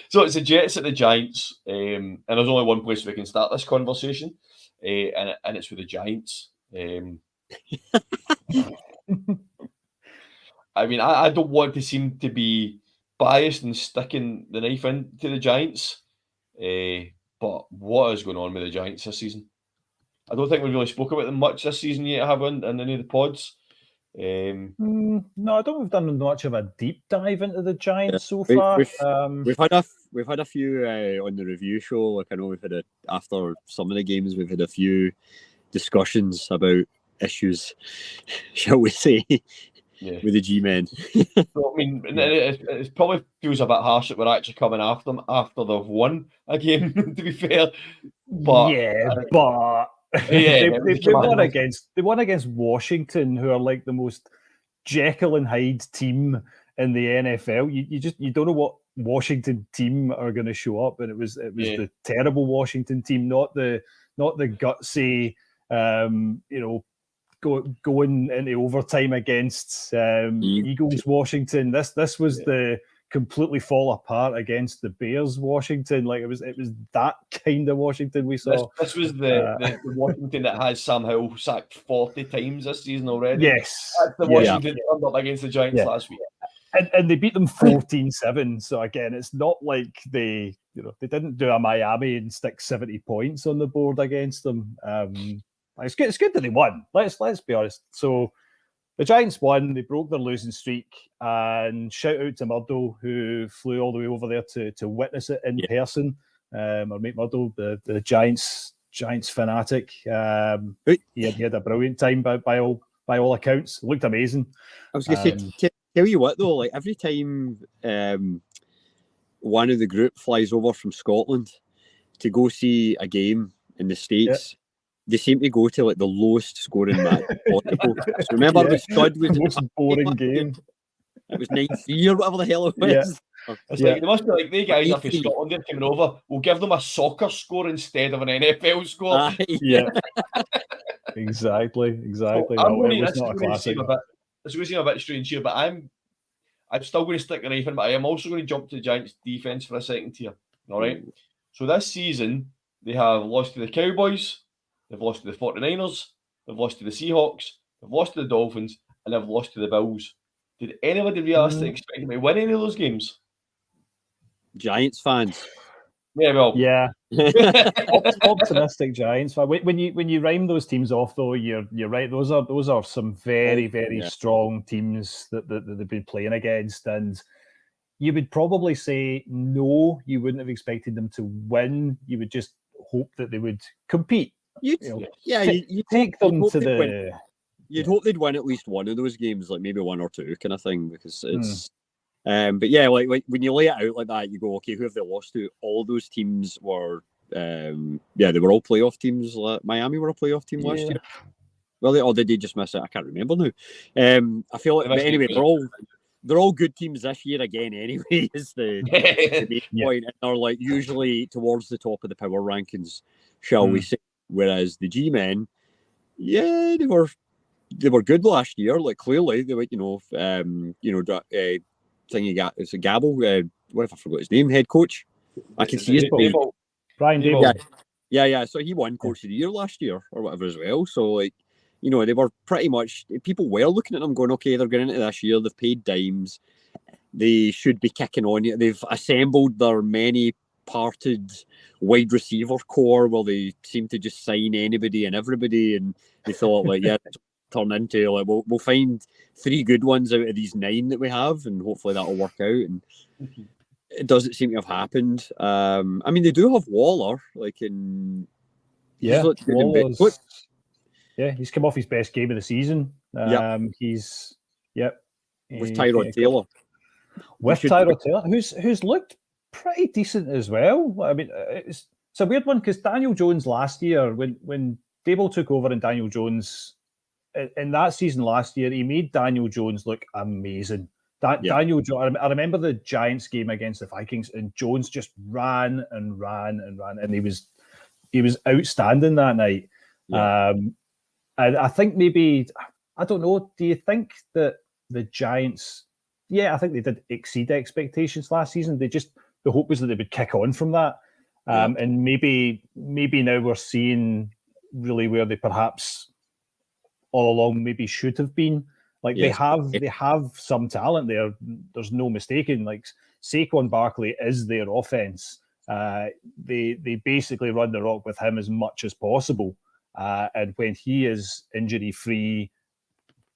So it's the Jets at the Giants, and there's only one place we can start this conversation, and it's with the Giants. I mean, I don't want to seem to be biased and sticking the knife into the Giants, but what is going on with the Giants this season? I don't think we've really spoke about them much this season yet, have we, in any of the pods? No, I don't think we've done much of a deep dive into the Giants so far. We've had a few on the review show. Like I know after some of the games, we've had a few discussions about issues, shall we say, with the G-men. So, I mean, it probably feels a bit harsh that we're actually coming after them after they've won a game, to be fair. But they won against Washington, who are like the most Jekyll and Hyde team in the NFL. You don't know what Washington team are going to show up, and it was the terrible Washington team, not the gutsy, going into overtime against Eagles Washington. This was the completely fall apart against the Bears Washington. Like it was that kind of Washington we saw. This was the Washington that has Sam Howell sacked 40 times this season already. Yes. That's the Washington that turned up against the Giants last week. And they beat them 14-7. So again, it's not like they didn't do a Miami and stick 70 points on the board against them. It's good that they won. Let's be honest. So the Giants won. They broke their losing streak, and shout out to Murdo, who flew all the way over there to witness it in person. Our mate Murdo, the Giants fanatic. He had a brilliant time by all by all accounts. Looked amazing. I was going to say, tell you what though, like every time one of the group flies over from Scotland to go see a game in the States, they seem to go to like the lowest scoring match possible. So remember when Stud was the most boring game. It was 9-3 or whatever the hell it was. It's like they must be like, they guys are from Scotland, they're coming over. We'll give them a soccer score instead of an NFL score. Yeah. Exactly. So it's going to seem a bit strange here, but I'm still going to stick the knife in, but I am also going to jump to the Giants' defense for a second here. All right. So this season, they have lost to the Cowboys, they've lost to the 49ers, they've lost to the Seahawks, they've lost to the Dolphins, and they've lost to the Bills. Did anybody realistically expect them to win any of those games? Giants fans. Yeah, optimistic Giants. When you rhyme those teams off, though, you're right. Those are some very strong teams that they've been playing against, and you would probably say no. You wouldn't have expected them to win. You would just hope that they would compete. You take them to the. You'd hope they'd win at least one of those games, like maybe one or two, kind of thing, because it's. But yeah, like when you lay it out like that, you go, okay, who have they lost to? All those teams were, they were all playoff teams. Miami were a playoff team last year. Well, did they just miss it? I can't remember now. I feel like, but anyway, they're all good teams this year again. Anyway, is the main point. And they're like usually towards the top of the power rankings, shall we say? Whereas the G-men, they were good last year. Like clearly, they were, thing you got, it's a Gabble. What if I forgot his name? Head coach. I can see his name. Brian Daboll. Yeah. So he won Coach of the Year last year or whatever as well. So like, they were pretty much, people were looking at them going, okay, they're going into this year. They've paid dimes. They should be kicking on. They've assembled their many-parted wide receiver core where they seem to just sign anybody and everybody, and they thought like, turn into like we'll find 3 good ones out of these 9 that we have, and hopefully that'll work out. And it doesn't seem to have happened. I mean, they do have Waller, like in he's come off his best game of the season. He's with Tyrod Taylor. With Tyrod Taylor, who's looked pretty decent as well. I mean, it's a weird one because Daniel Jones last year, when Daboll took over and Daniel Jones. In that season last year, he made Daniel Jones look amazing. Daniel Jones, I remember the Giants game against the Vikings, and Jones just ran, and he was outstanding that night. And I think maybe, I don't know, do you think that the Giants? Yeah, I think they did exceed expectations last season. The hope was that they would kick on from that, and maybe now we're seeing really where they perhaps. All along maybe should have been. Like they have some talent there. There's no mistaking. Like Saquon Barkley is their offense. They basically run the rock with him as much as possible. And when he is injury free,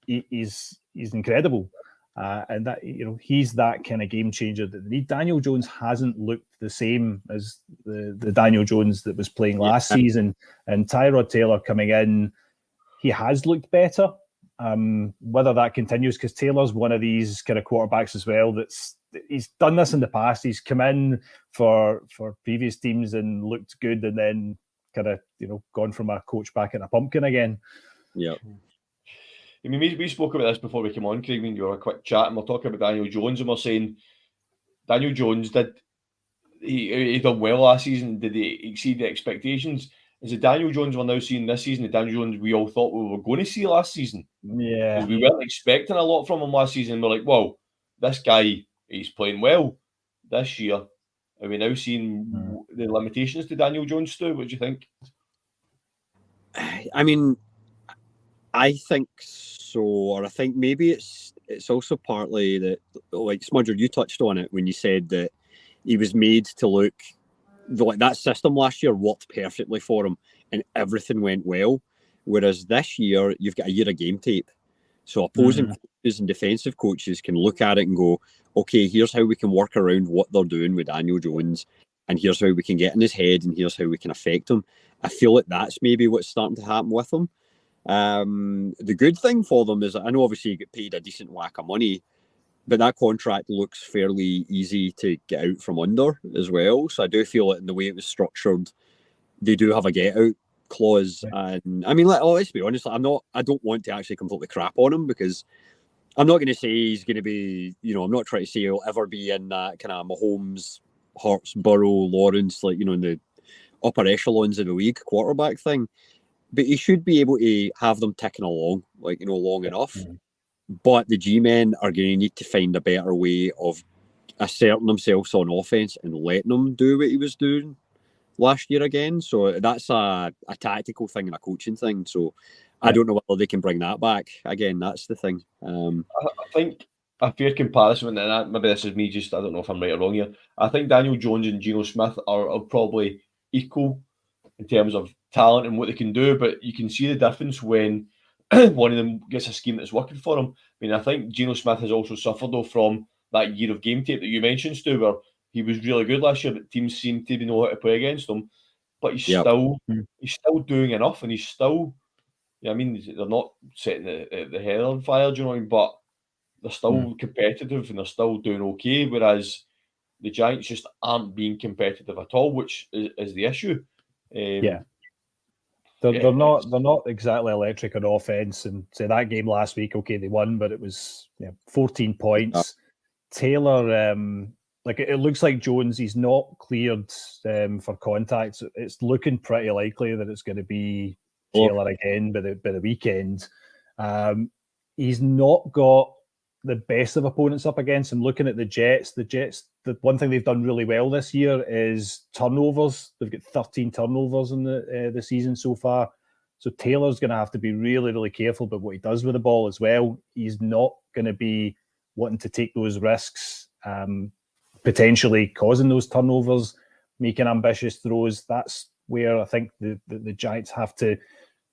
he's incredible. And that he's that kind of game changer that they need. Daniel Jones hasn't looked the same as the Daniel Jones that was playing last season. And Tyrod Taylor coming in. He has looked better. Whether that continues, because Taylor's one of these kind of quarterbacks as well. He's done this in the past. He's come in for previous teams and looked good, and then kind of gone from a coach back in a pumpkin again. Yeah. I mean, we spoke about this before we came on, Craig. When you were a quick chat, and we're talking about Daniel Jones, and we're saying Daniel Jones he done well last season. Did he exceed the expectations? Is it Daniel Jones we're now seeing this season, the Daniel Jones we all thought we were going to see last season? Yeah. We weren't expecting a lot from him last season. We're like, whoa, this guy, he's playing well this year. Are we now seeing the limitations to Daniel Jones, Stu? What do you think? I mean, I think so, or I think maybe it's also partly that, like Smudger, you touched on it when you said that he was made to look like that system last year worked perfectly for him and everything went well. Whereas this year, you've got a year of game tape. So opposing coaches and defensive coaches can look at it and go, okay, here's how we can work around what they're doing with Daniel Jones, and here's how we can get in his head, and here's how we can affect him. I feel like that's maybe what's starting to happen with him. The good thing for them is, I know obviously you get paid a decent whack of money, but that contract looks fairly easy to get out from under as well. So I do feel that in the way it was structured, they do have a get out clause. And I mean, let's be honest, I don't want to actually completely crap on him, because I'm not going to say he's going to be, I'm not trying to say he'll ever be in that kind of Mahomes, Hurts, Burrow, Lawrence, in the upper echelons of the league quarterback thing. But he should be able to have them ticking along, long enough. But the G-men are going to need to find a better way of asserting themselves on offense and letting him do what he was doing last year again. So that's a tactical thing and a coaching thing. So I don't know whether they can bring that back. Again, that's the thing. I think a fair comparison, and maybe this is me just, I don't know if I'm right or wrong here. I think Daniel Jones and Geno Smith are probably equal in terms of talent and what they can do, but you can see the difference when one of them gets a scheme that's working for him. I mean, I think Geno Smith has also suffered though from that year of game tape that you mentioned, Stu, where he was really good last year, but teams seem to know how to play against him. But he's still doing enough, and he's still, I mean, they're not setting the hell on fire, do you know what I mean? But they're still competitive and they're still doing okay, whereas the Giants just aren't being competitive at all, which is the issue. They're not exactly electric on offense. And say that game last week, okay, they won, but it was 14 points. Taylor, it looks like Jones, he's not cleared for contact. It's looking pretty likely that it's going to be Taylor again by the weekend. He's not got the best of opponents up against him. Looking at the Jets, the one thing they've done really well this year is turnovers. They've got 13 turnovers in the season so far. So Taylor's going to have to be really, really careful about what he does with the ball as well. He's not going to be wanting to take those risks, potentially causing those turnovers, making ambitious throws. That's where I think the Giants have to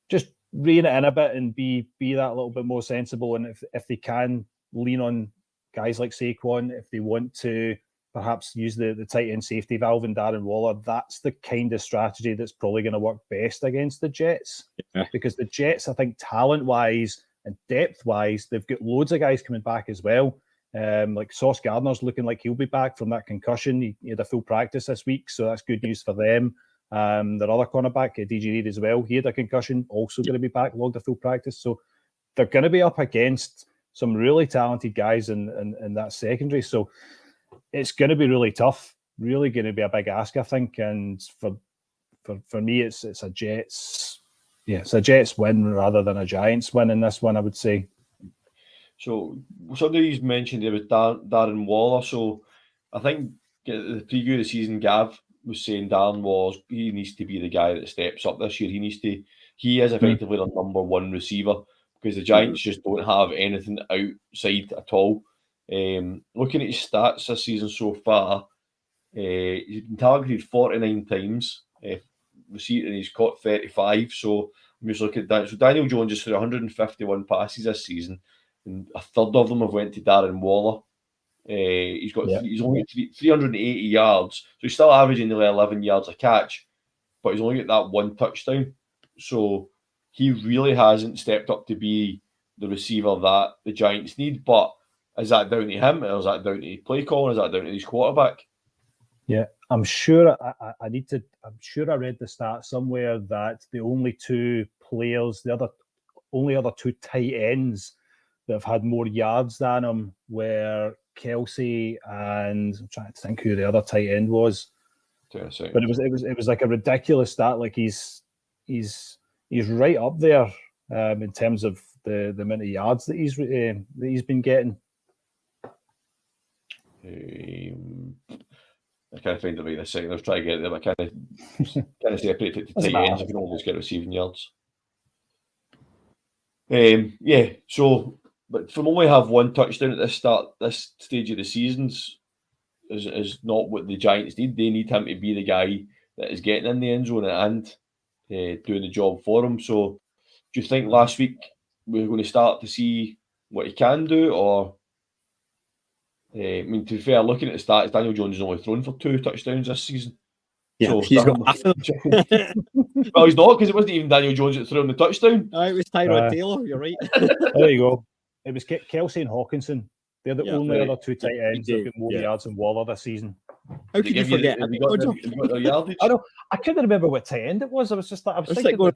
just rein it in a bit and be that little bit more sensible. And if they can lean on guys like Saquon, if they want to perhaps use the tight end safety valve and Darren Waller, that's the kind of strategy that's probably going to work best against the Jets. Because the Jets, I think, talent-wise and depth-wise, they've got loads of guys coming back as well. Like Sauce Gardner's looking like he'll be back from that concussion. He had a full practice this week, so that's good news for them. Their other cornerback, DJ Reed as well, he had a concussion, also going to be back, logged a full practice. So they're going to be up against some really talented guys in that secondary. So it's going to be really tough, really going to be a big ask, I think. And for me, it's a Jets, it's a Jets win rather than a Giants win in this one, I would say. So somebody mentioned there was Darren Waller. So I think the preview of the season, Gav was saying Darren Waller, he needs to be the guy that steps up this year. He is effectively the number one receiver, because the Giants just don't have anything outside at all. Looking at his stats this season so far, he's been targeted 49 times, and he's caught 35. So I'm just looking at that. So Daniel Jones has threw 151 passes this season, and a third of them have went to Darren Waller. He's only 380 yards, so he's still averaging nearly 11 yards a catch, but he's only got that one touchdown. So he really hasn't stepped up to be the receiver that the Giants need. But is that down to him, or is that down to play calling? Is that down to his quarterback? Yeah, I'm sure. I'm sure I read the stat somewhere that the only two players, only other two tight ends that have had more yards than him were Kelsey and I'm trying to think who the other tight end was. But it was like a ridiculous stat. Like he's right up there in terms of the amount of yards that he's been getting. I can't find it right this second. I was trying to get it there, but I kind of separate it to tight ends. I can almost get receiving yards. So, but from only have one touchdown at this stage of the seasons is not what the Giants need. They need him to be the guy that is getting in the end zone and doing the job for him. So, do you think last week we're going to start to see what he can do, or? I mean, to be fair, looking at the stats, Daniel Jones has only thrown for 2 touchdowns this season. Yeah, So he's got half of well, he's not, because it wasn't even Daniel Jones that threw him the touchdown. it was Tyrod Taylor, you're right. There you go. It was Kelsey and Hawkinson. They're the only right. other two tight ends that have got more yards than Waller this season. How could you forget? Have you got their yardage? I know. I couldn't remember what tight end it was. I was just like, I was thinking.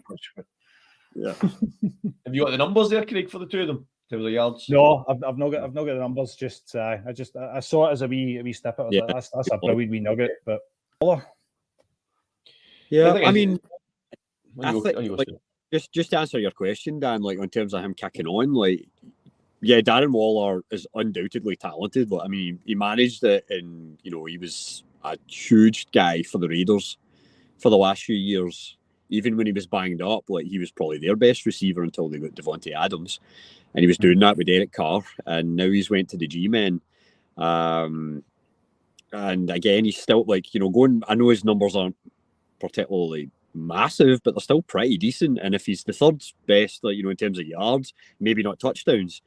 Yeah. Have you got the numbers there, Craig, for the two of them in terms of yards? No, I've not got the numbers. Just I saw it as a wee snippet. I was like, that's a brilliant wee nugget. But yeah, I mean, I think like, just to answer your question, Dan, like in terms of him kicking on, like, yeah, Darren Waller is undoubtedly talented. But I mean, he managed it, and he was a huge guy for the Raiders for the last few years. Even when he was banged up, like he was probably their best receiver until they got Devontae Adams, and he was doing that with Derek Carr, and now he's went to the G-men. And again, he's still like going. I know his numbers aren't particularly massive, but they're still pretty decent. And if he's the third best, like in terms of yards, maybe not touchdowns,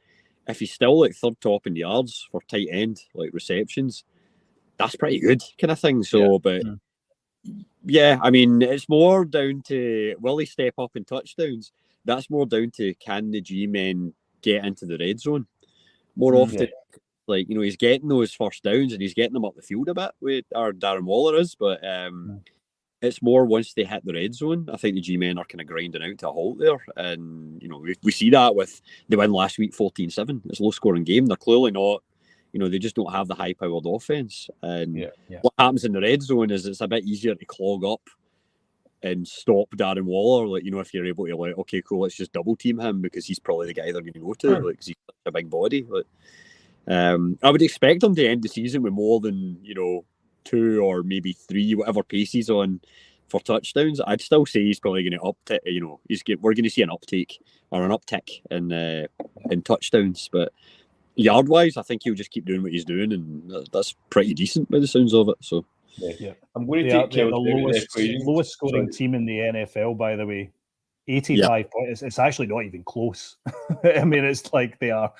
if he's still like third top in yards for tight end, like receptions, that's pretty good kind of thing. So, but. Yeah, I mean, it's more down to will he step up in touchdowns? That's more down to can the G-men get into the red zone more often. Like, he's getting those first downs and he's getting them up the field a bit with our Darren Waller is, but it's more once they hit the red zone. I think the G-men are kind of grinding out to a halt there. And, we see that with the win last week, 14-7. It's a low-scoring game. They're clearly not. They just don't have the high-powered offense. And what happens in the red zone is it's a bit easier to clog up and stop Darren Waller. Like, if you're able to, like, okay, cool, let's just double team him because he's probably the guy they're going to go to, like, because he's such a big body. Like, I would expect him to end the season with more than, 2 or maybe 3, whatever pace he's on for touchdowns. I'd still say he's probably going to uptick. We're going to see an uptake or an uptick in touchdowns, but. Yard-wise, I think he'll just keep doing what he's doing, and that's pretty decent by the sounds of it. So, I'm going to take the lowest scoring team in the NFL, by the way. 85 points. It's actually not even close. I mean, it's like they are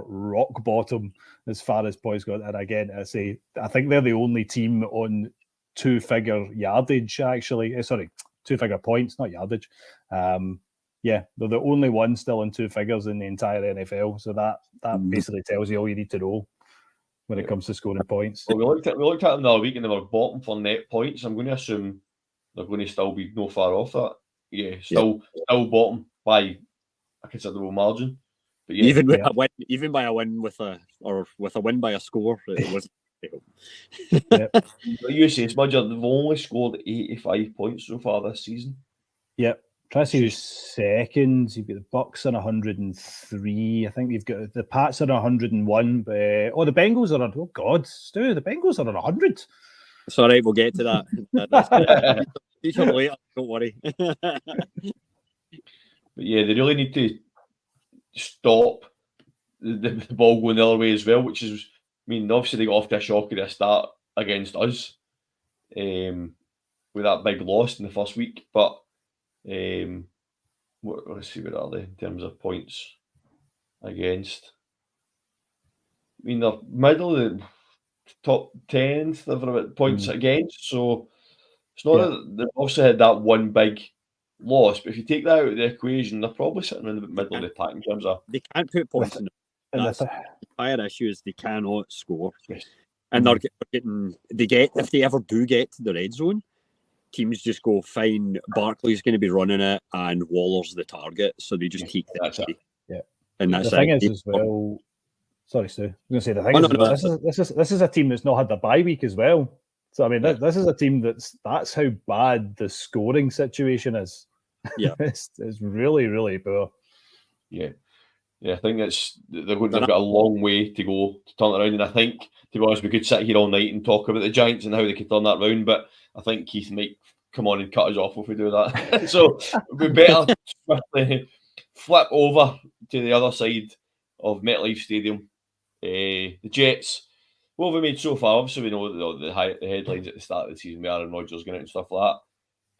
rock bottom as far as points go. And again, I think they're the only team on 2-figure yardage. Actually, sorry, 2-figure points, not yardage. Yeah, they're the only one still in 2 figures in the entire NFL. So that basically tells you all you need to know when it comes to scoring points. Well, we looked at them the other week and they were bottom for net points. I'm going to assume they're going to still be no far off that. Yeah, still bottom by a considerable margin. But even by a win with a win by a score, it was. USA Smudger, they've only scored 85 points so far this season. Yep. Try to see who's second. You've got the Bucks on 103. I think you've got the Pats on 101. But the Bengals are on. Oh God, Stu, the Bengals are on 100. It's all right. We'll get to that. Each other later. Don't worry. But yeah, they really need to stop the ball going the other way as well. Which is, obviously they got off to a shocker to start against us with that big loss in the first week, but. Let's see what are they in terms of points against. They're middle of the top 10th. They've about points against, so it's not that they've also had that one big loss. But if you take that out of the equation, they're probably sitting in the middle of the pack in terms of they can't put points in. That's the entire issue is they cannot score, and they're getting if they ever do get to the red zone. Teams just go, fine, Barkley's going to be running it and Waller's the target. So they just take that. And that's the thing is as well. Sorry, Stu. I was going to say the thing this is a team that's not had the bye week as well. So, this is a team that's how bad the scoring situation is. Yeah. it's really, really poor. Yeah. Yeah, I think they've got a long way to go to turn it around. And I think, to be honest, we could sit here all night and talk about the Giants and how they could turn that round, but I think Keith might come on and cut us off if we do that. So we better swiftly flip over to the other side of MetLife Stadium. The Jets. What have we made so far? Obviously, we know the headlines at the start of the season with Aaron Rodgers going out and stuff like that.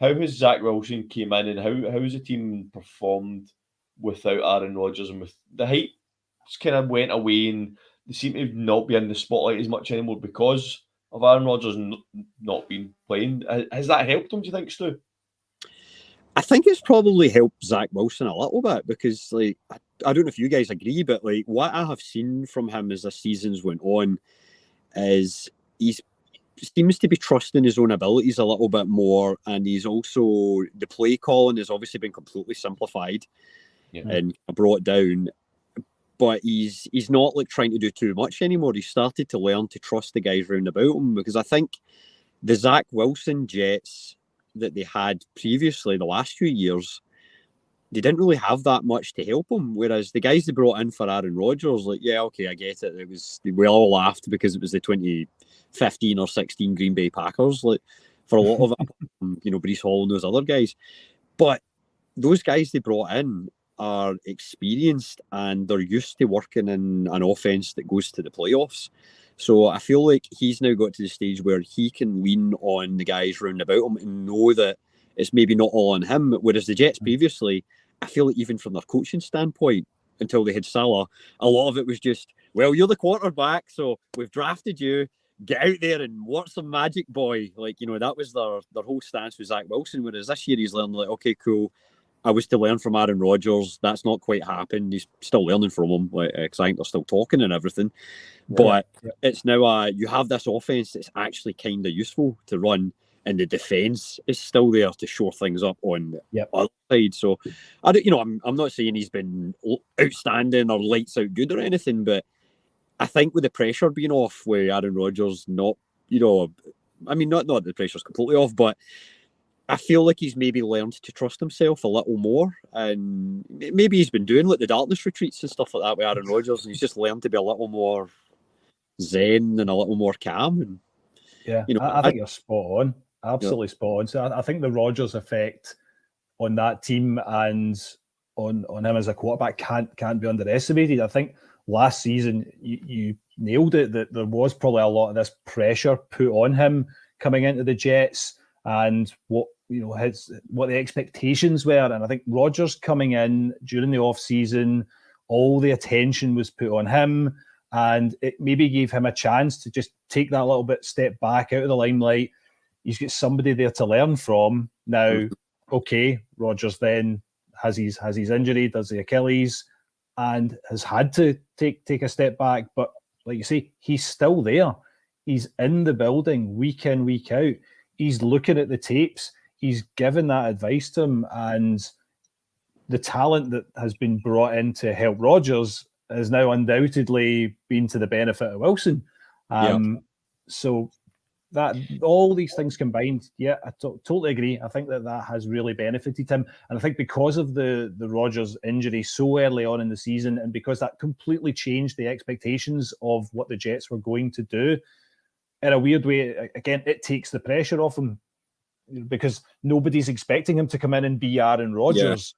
How has Zach Wilson came in and how has the team performed without Aaron Rodgers, and with the hype just kind of went away and they seem to not be in the spotlight as much anymore because of Aaron Rodgers not been playing. Has that helped him, do you think, Stu? I think it's probably helped Zach Wilson a little bit because, like, I don't know if you guys agree, but like what I have seen from him as the seasons went on is he seems to be trusting his own abilities a little bit more, and he's also the play calling has obviously been completely simplified and brought down. But he's not like trying to do too much anymore. He's started to learn to trust the guys round about him because I think the Zach Wilson Jets that they had previously the last few years, they didn't really have that much to help him. Whereas the guys they brought in for Aaron Rodgers, like, yeah, okay, I get it. We all laughed because it was the 2015 or 16 Green Bay Packers, like for a lot of it, Breece Hall and those other guys. But those guys they brought in are experienced and they're used to working in an offense that goes to the playoffs. So I feel like he's now got to the stage where he can lean on the guys round about him and know that it's maybe not all on him. Whereas the Jets previously, I feel like even from their coaching standpoint, until they had Salah, a lot of it was just, well, you're the quarterback, so we've drafted you. Get out there and work some magic, boy. Like, that was their whole stance with Zach Wilson. Whereas this year he's learned, like, okay, cool. I was to learn from Aaron Rodgers. That's not quite happened. He's still learning from him, because I think they're still talking and everything. But it's now you have this offense that's actually kind of useful to run, and the defense is still there to shore things up on the other side. So I don't, I'm not saying he's been outstanding or lights out good or anything, but I think with the pressure being off, with Aaron Rodgers not that the pressure's completely off, but I feel like he's maybe learned to trust himself a little more, and maybe he's been doing like the darkness retreats and stuff like that with Aaron Rodgers, and he's just learned to be a little more zen and a little more calm. And I think you're spot on, absolutely spot on. So I think the Rodgers effect on that team and on him as a quarterback can't be underestimated. I think last season you nailed it, that there was probably a lot of this pressure put on him coming into the Jets, and what the expectations were. And I think Rodgers coming in during the off season, all the attention was put on him, and it maybe gave him a chance to just take that little bit step back out of the limelight. He's got somebody there to learn from now. Okay, Rodgers then has his injury, does the Achilles, and has had to take a step back. But like you say, he's still there. He's in the building week in, week out. He's looking at the tapes. He's given that advice to him, and the talent that has been brought in to help Rodgers has now undoubtedly been to the benefit of Wilson. So that all these things combined, I totally agree. I think that has really benefited him, and I think because of the Rodgers injury so early on in the season, and because that completely changed the expectations of what the Jets were going to do, in a weird way, again, it takes the pressure off him, because nobody's expecting him to come in and be Aaron Rodgers.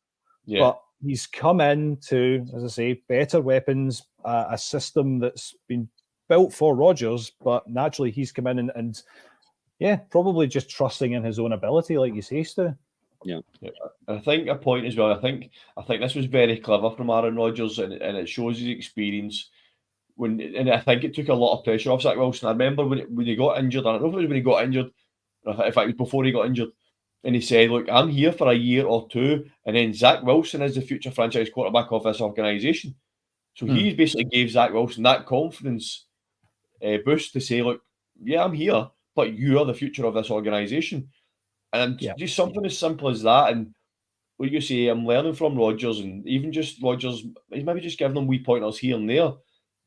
But he's come in to, as I say, better weapons, a system that's been built for Rodgers, but naturally he's come in and probably just trusting in his own ability, like you say, Stu. I think a point as well. I think this was very clever from Aaron Rodgers, and it shows his experience. And I think it took a lot of pressure off Zach Wilson. I remember when he got injured. I don't know if it was when he got injured, or in fact it was before he got injured. And he said, "Look, I'm here for a year or two, and then Zach Wilson is the future franchise quarterback of this organisation." So he basically gave Zach Wilson that confidence boost to say, "Look, I'm here, but you are the future of this organisation." And just something as simple as that, and what you say, I'm learning from Rodgers, and even just Rodgers, he's maybe just giving them wee pointers here and there.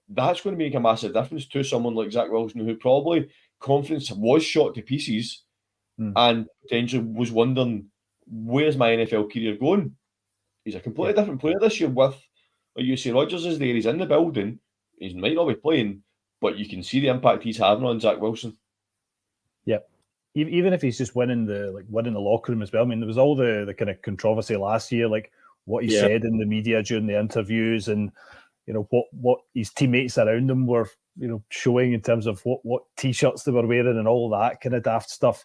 That's going to make a massive difference to someone like Zach Wilson, who probably confidence was shot to pieces and potentially was wondering, where's my NFL career going? He's a completely different player this year with, like you say, Rodgers is there, he's in the building, he might not be playing, but you can see the impact he's having on Zach Wilson. Yep. Even if he's just winning the locker room as well. I mean, there was all the kind of controversy last year, like what he said in the media during the interviews, and what his teammates around him were showing in terms of what t-shirts they were wearing and all that kind of daft stuff.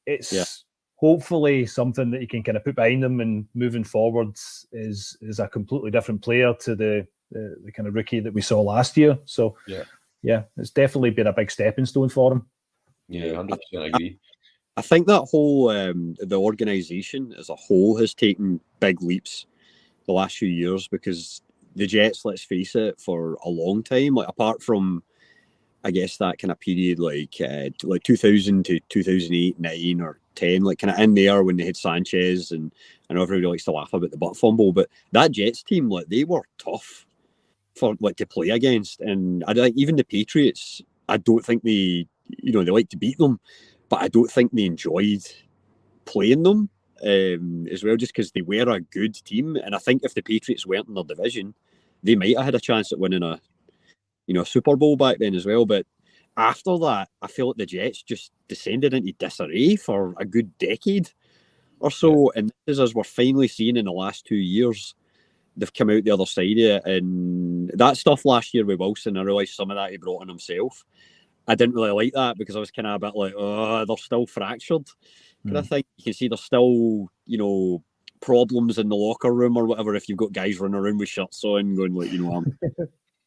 It's hopefully something that you can kind of put behind him, and moving forwards is a completely different player to the kind of rookie that we saw last year. So it's definitely been a big stepping stone for him. Yeah, 100% agree. I think that whole the organisation as a whole has taken big leaps the last few years, because the Jets, let's face it, for a long time, like apart from I guess that kind of period like 2000 to 2008, 9 or 10, like kind of in there when they had Sanchez, and I know everybody likes to laugh about the butt fumble, but that Jets team, like they were tough for like to play against, and I like even the Patriots. I don't think they they like to beat them, but I don't think they enjoyed playing them as well, just because they were a good team. And I think if the Patriots weren't in their division, they might have had a chance at winning a Super Bowl back then as well. But after that, I feel like the Jets just descended into disarray for a good decade or so. Yeah. And this is as we're finally seeing in the last 2 years, they've come out the other side of it. And that stuff last year with Wilson, I realised some of that he brought on himself. I didn't really like that, because I was kind of a bit like, oh, they're still fractured. Kind of thing. You can see there's still, problems in the locker room or whatever if you've got guys running around with shirts on going like, I'm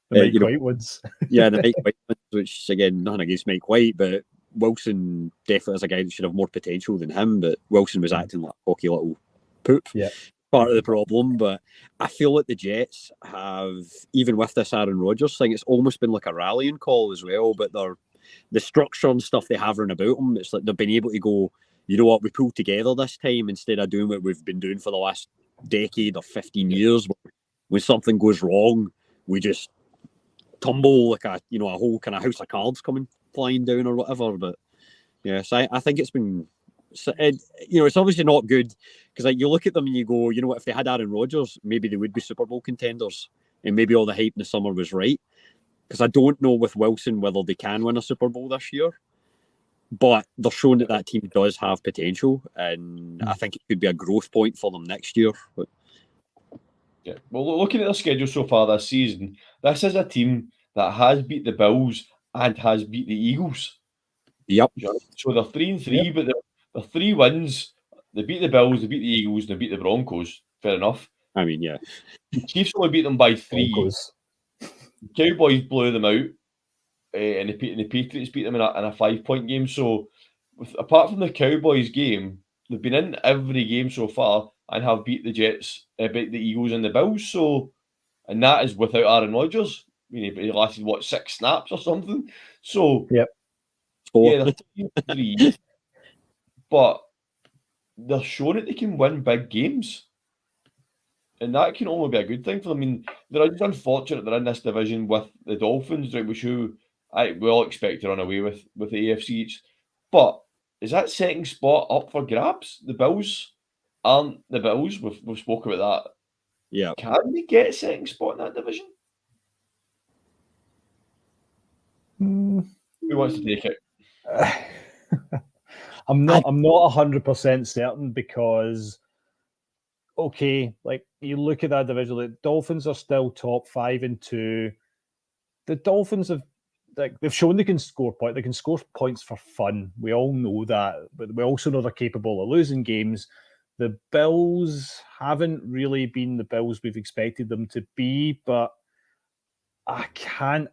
the Mike White ones. Yeah, the Mike White ones, which again, nothing against Mike White, but Wilson definitely is a guy that should have more potential than him, but Wilson was acting like a cocky little poop. Yeah. Part of the problem. But I feel like the Jets have, even with this Aaron Rodgers thing, it's almost been like a rallying call as well, but the structure and stuff they have run about them, it's like they've been able to go, you know what, we pulled together this time instead of doing what we've been doing for the last decade or 15 years. When something goes wrong, we just tumble like a whole kind of house of cards coming flying down or whatever. But yes, I think it's been, it's obviously not good, because like you look at them and you go, you know what, if they had Aaron Rodgers, maybe they would be Super Bowl contenders, and maybe all the hype in the summer was right. Because I don't know with Wilson whether they can win a Super Bowl this year, but they're showing that team does have potential, and I think it could be a growth point for them next year. But yeah, well, looking at their schedule so far this season, this is a team that has beat the Bills and has beat the Eagles. Yep. So they're 3-3, but they're 3 wins. They beat the Bills, they beat the Eagles, they beat the Broncos. Fair enough. I mean, yeah. The Chiefs only beat them by 3. Broncos. The Cowboys blew them out, and the Patriots beat them in a 5-point game. So, apart from the Cowboys game, they've been in every game so far and have beat the Jets, beat the Eagles and the Bills. So, and that is without Aaron Rodgers. I mean, he lasted 6 snaps or something. So, yep. Yeah, they're 3-3, but they're showing that they can win big games. And that can only be a good thing for them. I mean, they're just unfortunate they're in this division with the Dolphins, right, which we all expect to run away with the AFC East. But is that second spot up for grabs? The Bills aren't the Bills. We've spoken about that. Yeah. Can they get a second spot in that division? Who wants to take it? I'm not 100% certain, because okay, like you look at that division, the Dolphins are still top 5 and 2. The Dolphins they've shown they can score points. They can score points for fun. We all know that, but we also know they're capable of losing games. The Bills haven't really been the Bills we've expected them to be, but I can't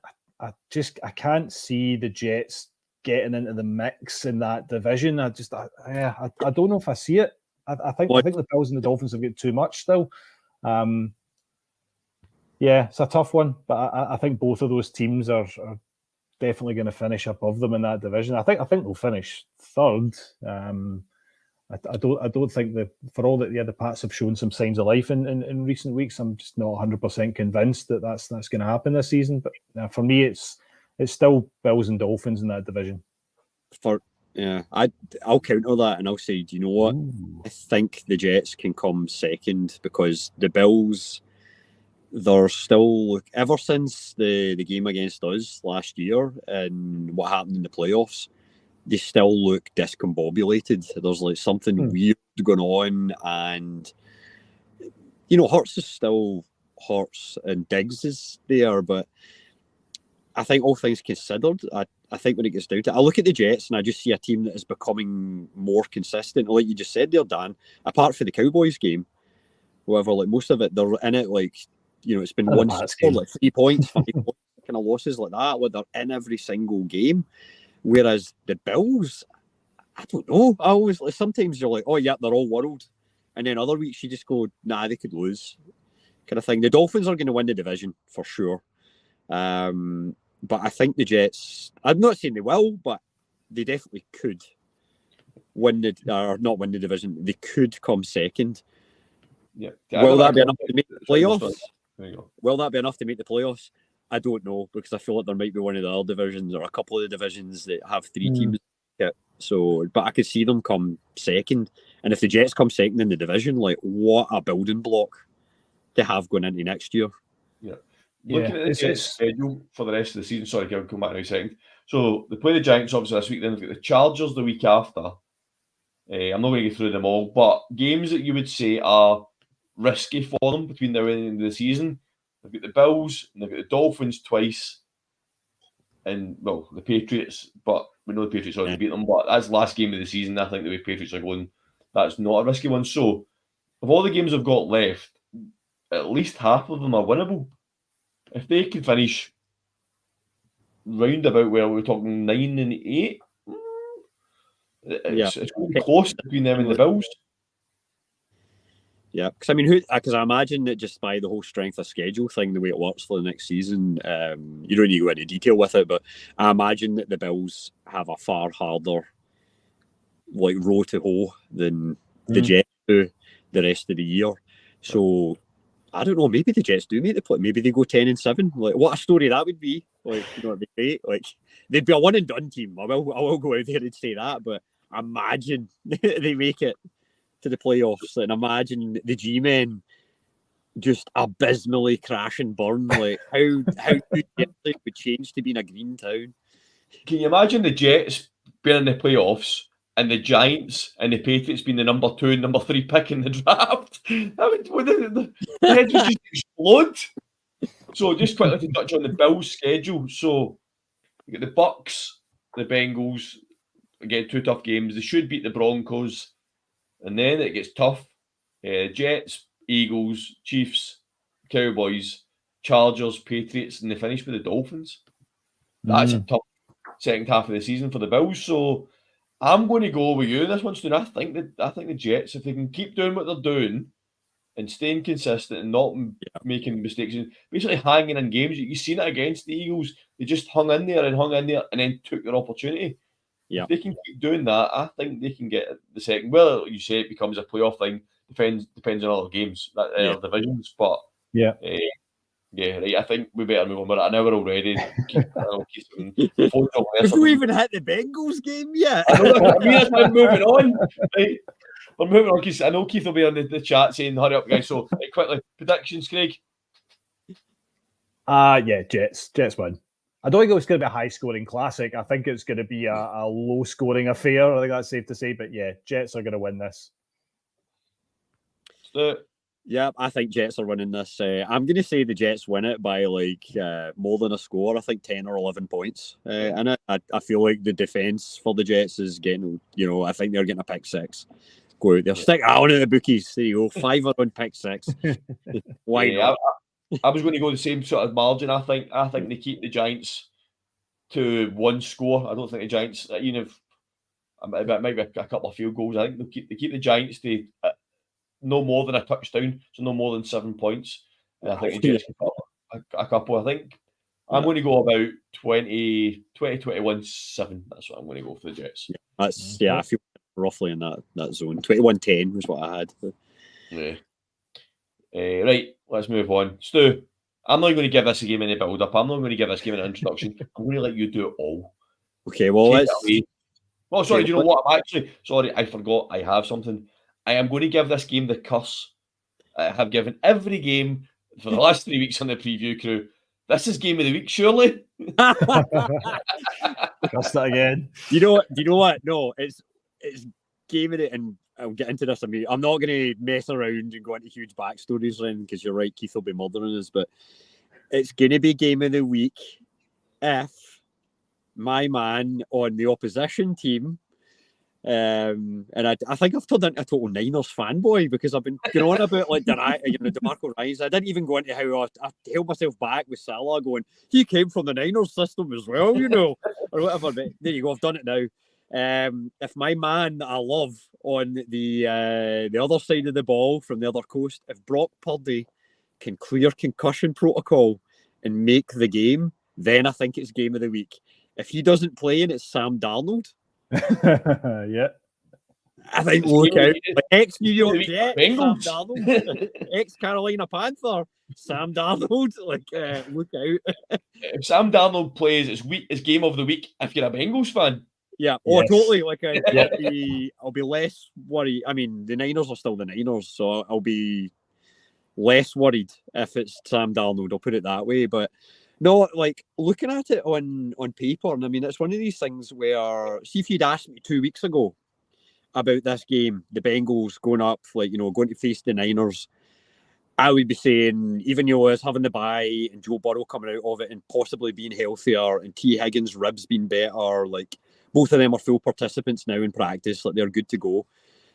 see the Jets getting into the mix in that division. I don't know if I see it. I think the Bills and the Dolphins have got too much still. Yeah, it's a tough one, but I think both of those teams are definitely going to finish above them in that division. I think they'll finish third. I don't think that, for all that the Pats have shown some signs of life in recent weeks, I'm just not 100% convinced that that's going to happen this season. But for me, it's still Bills and Dolphins in that division. I'll counter that and I'll say, do you know what? Ooh. I think the Jets can come second, because the Bills, they're still, ever since the game against us last year and what happened in the playoffs, they still look discombobulated. There's like something weird going on, and Hurts is still Hurts and Diggs is there, but I think all things considered, I think when it gets down to it, I look at the Jets and I just see a team that is becoming more consistent. Like you just said there, Dan, apart from the Cowboys game, however, like most of it, they're in it like, it's been one score, like 3 points, 5 points, kind of losses like that, where they're in every single game. Whereas the Bills, I don't know. I always sometimes you're like, oh yeah, they're all world, and then other weeks you just go, nah, they could lose, kind of thing. The Dolphins are going to win the division for sure, but I think the Jets. I'm not saying they will, but they definitely could win or not win the division. They could come second. Yeah. Will that be enough to make the playoffs? There you go. Will that be enough to make the playoffs? I don't know, because I feel like there might be one of the other divisions or a couple of the divisions that have three teams. So, but I could see them come second. And if the Jets come second in the division, like, what a building block to have going into next year. Yeah. Looking at the Jets schedule for the rest of the season, sorry, Kevin, come back in a second. So they play the Giants obviously this week, then they've got the Chargers the week after. I'm not going to go through them all, but games that you would say are risky for them between now and the end of the season. They've got the Bills and they've got the Dolphins twice, and well, the Patriots. But we know the Patriots already beat them. But that's the last game of the season. I think the way Patriots are going, that's not a risky one. So, of all the games they've got left, at least half of them are winnable. If they can finish round about where we're talking 9 and 8, it's going to be close between them and the Bills. Yeah, because I mean, because I imagine that just by the whole strength of schedule thing, the way it works for the next season, you don't need to go into detail with it, but I imagine that the Bills have a far harder, like, row to hoe than the Jets do the rest of the year. So I don't know. Maybe the Jets do make the play. Maybe they go 10-7. Like, what a story that would be! Like, you know, it'd be great. Like, they'd be a one and done team. I will go out there and say that, but imagine they make it to the playoffs, and imagine the G-men just abysmally crash and burn. Like, how it would change to being a green town. Can you imagine the Jets being in the playoffs and the Giants and the Patriots being the number 2 and number 3 pick in the draft? The heads would just explode. So just quickly to touch on the Bills' schedule. So you get the Bucks, the Bengals, again 2 tough games. They should beat the Broncos. And then it gets tough. Jets, Eagles, Chiefs, Cowboys, Chargers, Patriots, and they finish with the Dolphins. That's a tough second half of the season for the Bills. So I'm going to go with you this one, Stu. I think the Jets, if they can keep doing what they're doing and staying consistent and not making mistakes, and basically hanging in games. You've seen it against the Eagles. They just hung in there and then took their opportunity. Yeah. If they can keep doing that, I think they can get the second. Well, you say it becomes a playoff thing. Depends on other games, other divisions. But right. I think we better move on. We're at an hour already. Have we even hit the Bengals game yet? I mean, that's why I'm moving on. Right? We're moving on because I know Keith will be on the chat saying, "Hurry up, guys!" So quickly, predictions, Craig. Jets win. I don't think it's going to be a high-scoring classic. I think it's going to be a low-scoring affair. I think that's safe to say. But yeah, Jets are going to win this. Yeah, I think Jets are winning this. I'm going to say the Jets win it by more than a score. I think 10 or 11 points. And I feel like the defense for the Jets is getting, I think they're getting a pick 6. Go out there, stick on at the bookies. There you go, 5 on pick 6. Why not? I was going to go the same sort of margin. I think they keep the Giants to 1 score. I don't think the Giants, even if it might be a couple of field goals, I think they keep the Giants to no more than a touchdown, so no more than 7 points. And I think the Jets can put a couple. I think I'm going to go about 20-21-7. That's what I'm going to go for the Jets. I feel roughly in that zone. 21-10 was what I had. Yeah. Right, let's move on. Stu, I'm not going to give this a game any build-up. I'm not going to give this game an introduction. I'm going to let you do it all. Okay, well, Oh, sorry, do you know what? Sorry, I forgot. I have something. I am going to give this game the curse I have given every game for the last 3 weeks on the preview crew. This is game of the week, surely. Cursed it again. Do you know what? No, it's game of it, and I'll get into this. I'm not going to mess around and go into huge backstories or anything, because you're right, Keith will be murdering us, but it's going to be game of the week if my man on the opposition team And I think I've turned into a total Niners fanboy because I've been going on about like DeMarco Ryans. I didn't even go into how I held myself back with Salah going, he came from the Niners system as well, or whatever. But there you go, I've done it now. If my man that I love on the other side of the ball from the other coast, if Brock Purdy can clear concussion protocol and make the game, then I think it's game of the week. If he doesn't play and it's Sam Darnold, yeah, I think look out. Like, ex-New York Jet, Sam Bengals. Darnold, ex-Carolina Panther, Sam Darnold. Like, look out. If Sam Darnold plays, it's game of the week if you're a Bengals fan. Yeah, Yes. totally. Like, I'll be less worried. I mean, the Niners are still the Niners, so I'll be less worried if it's Sam Darnold. I'll put it that way. But no, like looking at it on paper, and I mean, it's one of these things where, see, if you'd asked me 2 weeks ago about this game, the Bengals going up, like, going to face the Niners, I would be saying, even us having the bye and Joe Burrow coming out of it and possibly being healthier and T. Higgins' ribs being better, like both of them are full participants now in practice, like they're good to go.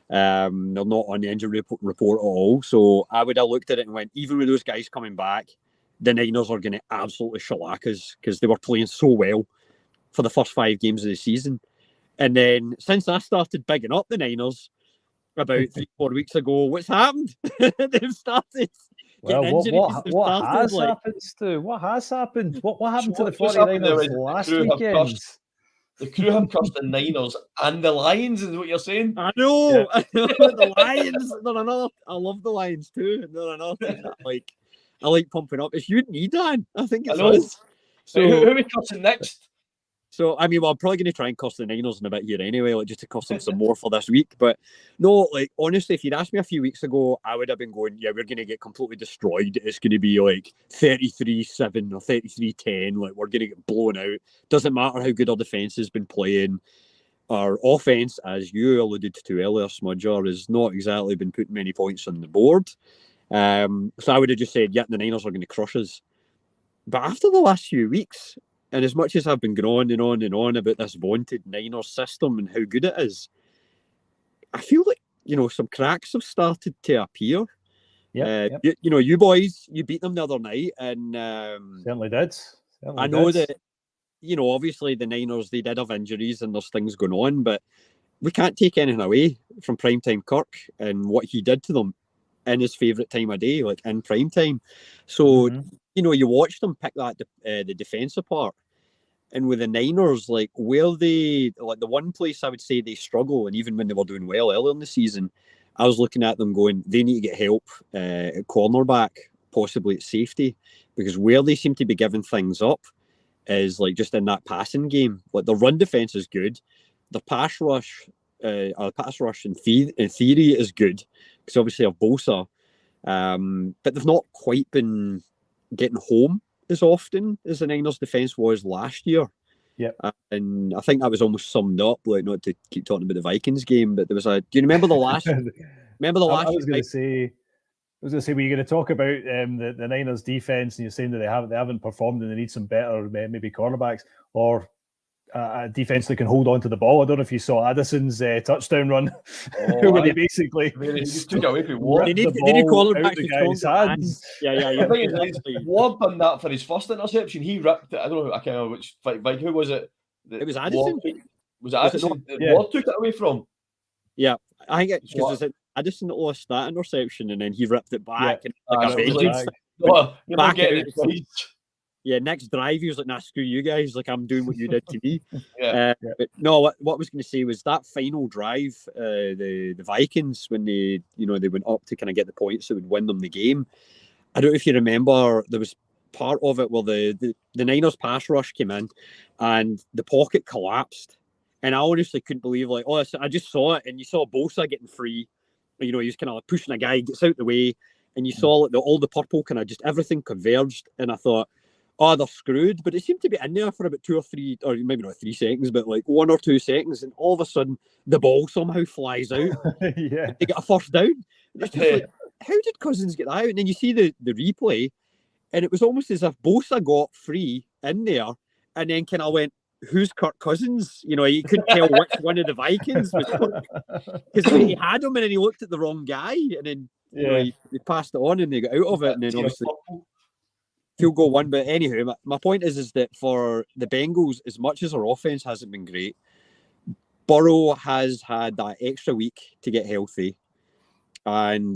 They're not on the injury report at all. So I would have looked at it and went, even with those guys coming back, the Niners are going to absolutely shellac us because they were playing so well for the first 5 games of the season. And then since I started bigging up the Niners about 3-4 weeks ago, what's happened? They've started. Well, what has like, happened, Stu? What has happened? What happened to the What's happened there 49ers is last the Crew have weekend? cursed. The Crew have cursed the Niners and the Lions, is what you're saying? I know. Yeah. The Lions. They're another. I love the Lions too. They're another thing that, I like pumping up. It's you and me, Dan. I think it's us. So who are we cursing next? So, I mean, well, I'm probably going to try and curse the Niners in a bit here anyway, like just to curse them some more for this week. But no, like, honestly, if you'd asked me a few weeks ago, I would have been going, yeah, we're going to get completely destroyed. It's going to be like 33-7 or 33-10. Like, we're going to get blown out. Doesn't matter how good our defense has been playing. Our offense, as you alluded to earlier, Smudger, has not exactly been putting many points on the board. So I would have just said, yeah, the Niners are going to crush us. But after the last few weeks, and as much as I've been going on and on and on about this vaunted Niners system and how good it is, I feel like, some cracks have started to appear. Yeah. You boys, you beat them the other night. And certainly did. I know that, obviously the Niners, they did have injuries and there's things going on, but we can't take anything away from Primetime Kirk and what he did to them in his favourite time of day, like in prime time. So, you watch them pick that the defence apart. And with the Niners, like, where they, like, the one place I would say they struggle, and even when they were doing well earlier in the season, I was looking at them going, they need to get help at cornerback, possibly at safety, because where they seem to be giving things up is, like, just in that passing game. Like, the run defence is good. The pass rush in theory is good, because obviously of Bosa, but they've not quite been getting home as often as the Niners defence was last year. Yeah. And I think that was almost summed up, like, not to keep talking about the Vikings game, but there was do you remember the last? I was going to say, were you going to talk about the Niners defense, and you're saying that they haven't performed and they need some better maybe cornerbacks or a defense that can hold on to the ball. I don't know if you saw Addison's touchdown run, where he basically took away from what? They need cornerbacks the guy's hands. Yeah. I think Ward done that for his first interception. He ripped it. I don't know. I can't remember which fight. Who was it? It was Addison. Was it Addison? Ward took it away from. Yeah, I think it's because Addison that lost that interception and then he ripped it back and like a vengeance. Yeah, next drive he was like, "Nah, screw you guys! Like, I'm doing what you did to me." But no, what I was going to say was that final drive, the Vikings, when they went up to kind of get the points that would win them the game. I don't know if you remember, there was part of it where the Niners pass rush came in and the pocket collapsed, and I honestly couldn't believe, like, I just saw it, and you saw Bosa getting free. He was kind of like pushing a guy, gets out the way, and you saw like all the purple kind of just everything converged, and I thought, oh, they're screwed. But it seemed to be in there for about 2 or 3, or maybe not 3 seconds, but like 1 or 2 seconds. And all of a sudden, the ball somehow flies out. Yeah. They get a first down. It's just like, how did Cousins get that out? And then you see the replay, and it was almost as if Bosa got free in there and then kind of went, who's Kirk Cousins? You know, he couldn't tell which one of the Vikings was because he had him and then he looked at the wrong guy and then he passed it on and they got out of it and then obviously field goal one. But anywho, my point is that for the Bengals, as much as our offense hasn't been great, Burrow has had that extra week to get healthy, and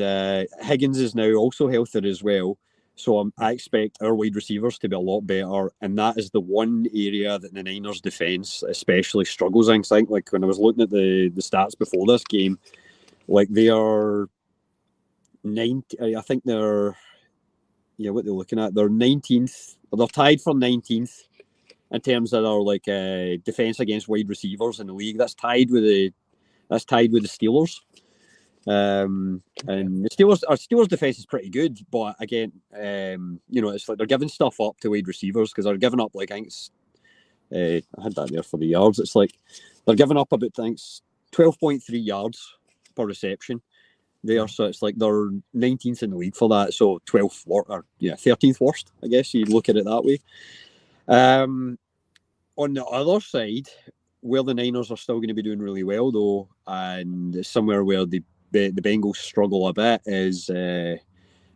Higgins is now also healthier as well. So I expect our wide receivers to be a lot better, and that is the one area that the Niners' defense especially struggles in. I think, like when I was looking at the stats before this game, like they are 90. I think they're what they're looking at. They're 19th. They're tied for 19th in terms of their defense against wide receivers in the league. That's tied with the Steelers. And the Steelers defense is pretty good, but again, it's like they're giving stuff up to wide receivers because they're giving up I think it's I had that there for the yards. It's like they're giving up about 12.3 yards per reception there, so it's like they're 19th in the league for that, so 12th or 13th worst, I guess you look at it that way. On the other side, where the Niners are still going to be doing really well though, and somewhere where the Bengals struggle a bit is the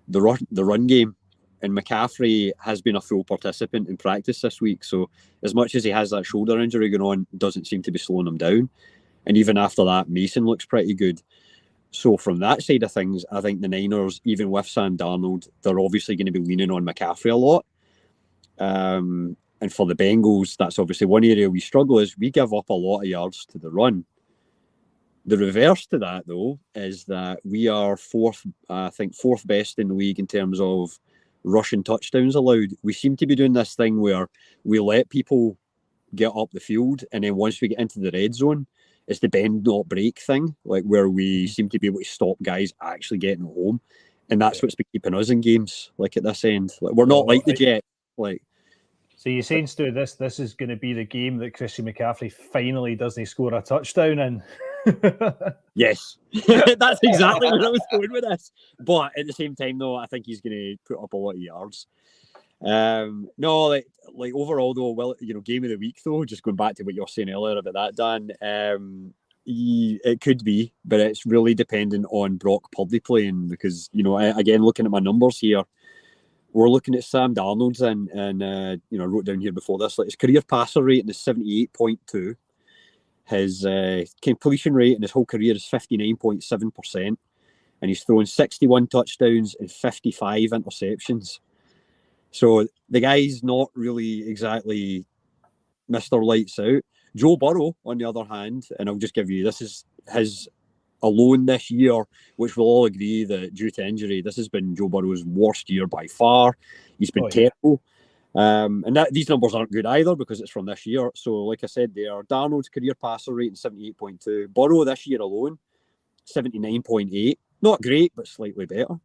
run game. And McCaffrey has been a full participant in practice this week. So as much as he has that shoulder injury going on, doesn't seem to be slowing him down. And even after that, Mason looks pretty good. So from that side of things, I think the Niners, even with Sam Darnold, they're obviously going to be leaning on McCaffrey a lot. And for the Bengals, that's obviously one area we struggle is we give up a lot of yards to the run. The reverse to that, though, is that we are fourth best in the league in terms of rushing touchdowns allowed. We seem to be doing this thing where we let people get up the field, and then once we get into the red zone, it's the bend not break thing, like where we seem to be able to stop guys actually getting home, and that's what's been keeping us in games. Like at this end, like we're not like the Jets. Like, so you're saying, Stu, this is going to be the game that Christian McCaffrey finally doesn't score a touchdown in? Yes, that's exactly where I was going with this. But at the same time, though, I think he's going to put up a lot of yards. No, like overall, though, well, game of the week, though, just going back to what you were saying earlier about that, Dan. It could be, but it's really dependent on Brock Purdy playing because again, looking at my numbers here, we're looking at Sam Darnold's and I wrote down here before this, like his career passer rating is 78.2. His completion rate in his whole career is 59.7%, and he's thrown 61 touchdowns and 55 interceptions. So the guy's not really exactly Mr. Lights Out. Joe Burrow, on the other hand, and I'll just give you, this is his alone this year, which we'll all agree that due to injury, this has been Joe Burrow's worst year by far. He's been terrible. And these numbers aren't good either because it's from this year. So, like I said, there, Darnold's career passer rating 78.2. Burrow this year alone, 79.8. Not great, but slightly better.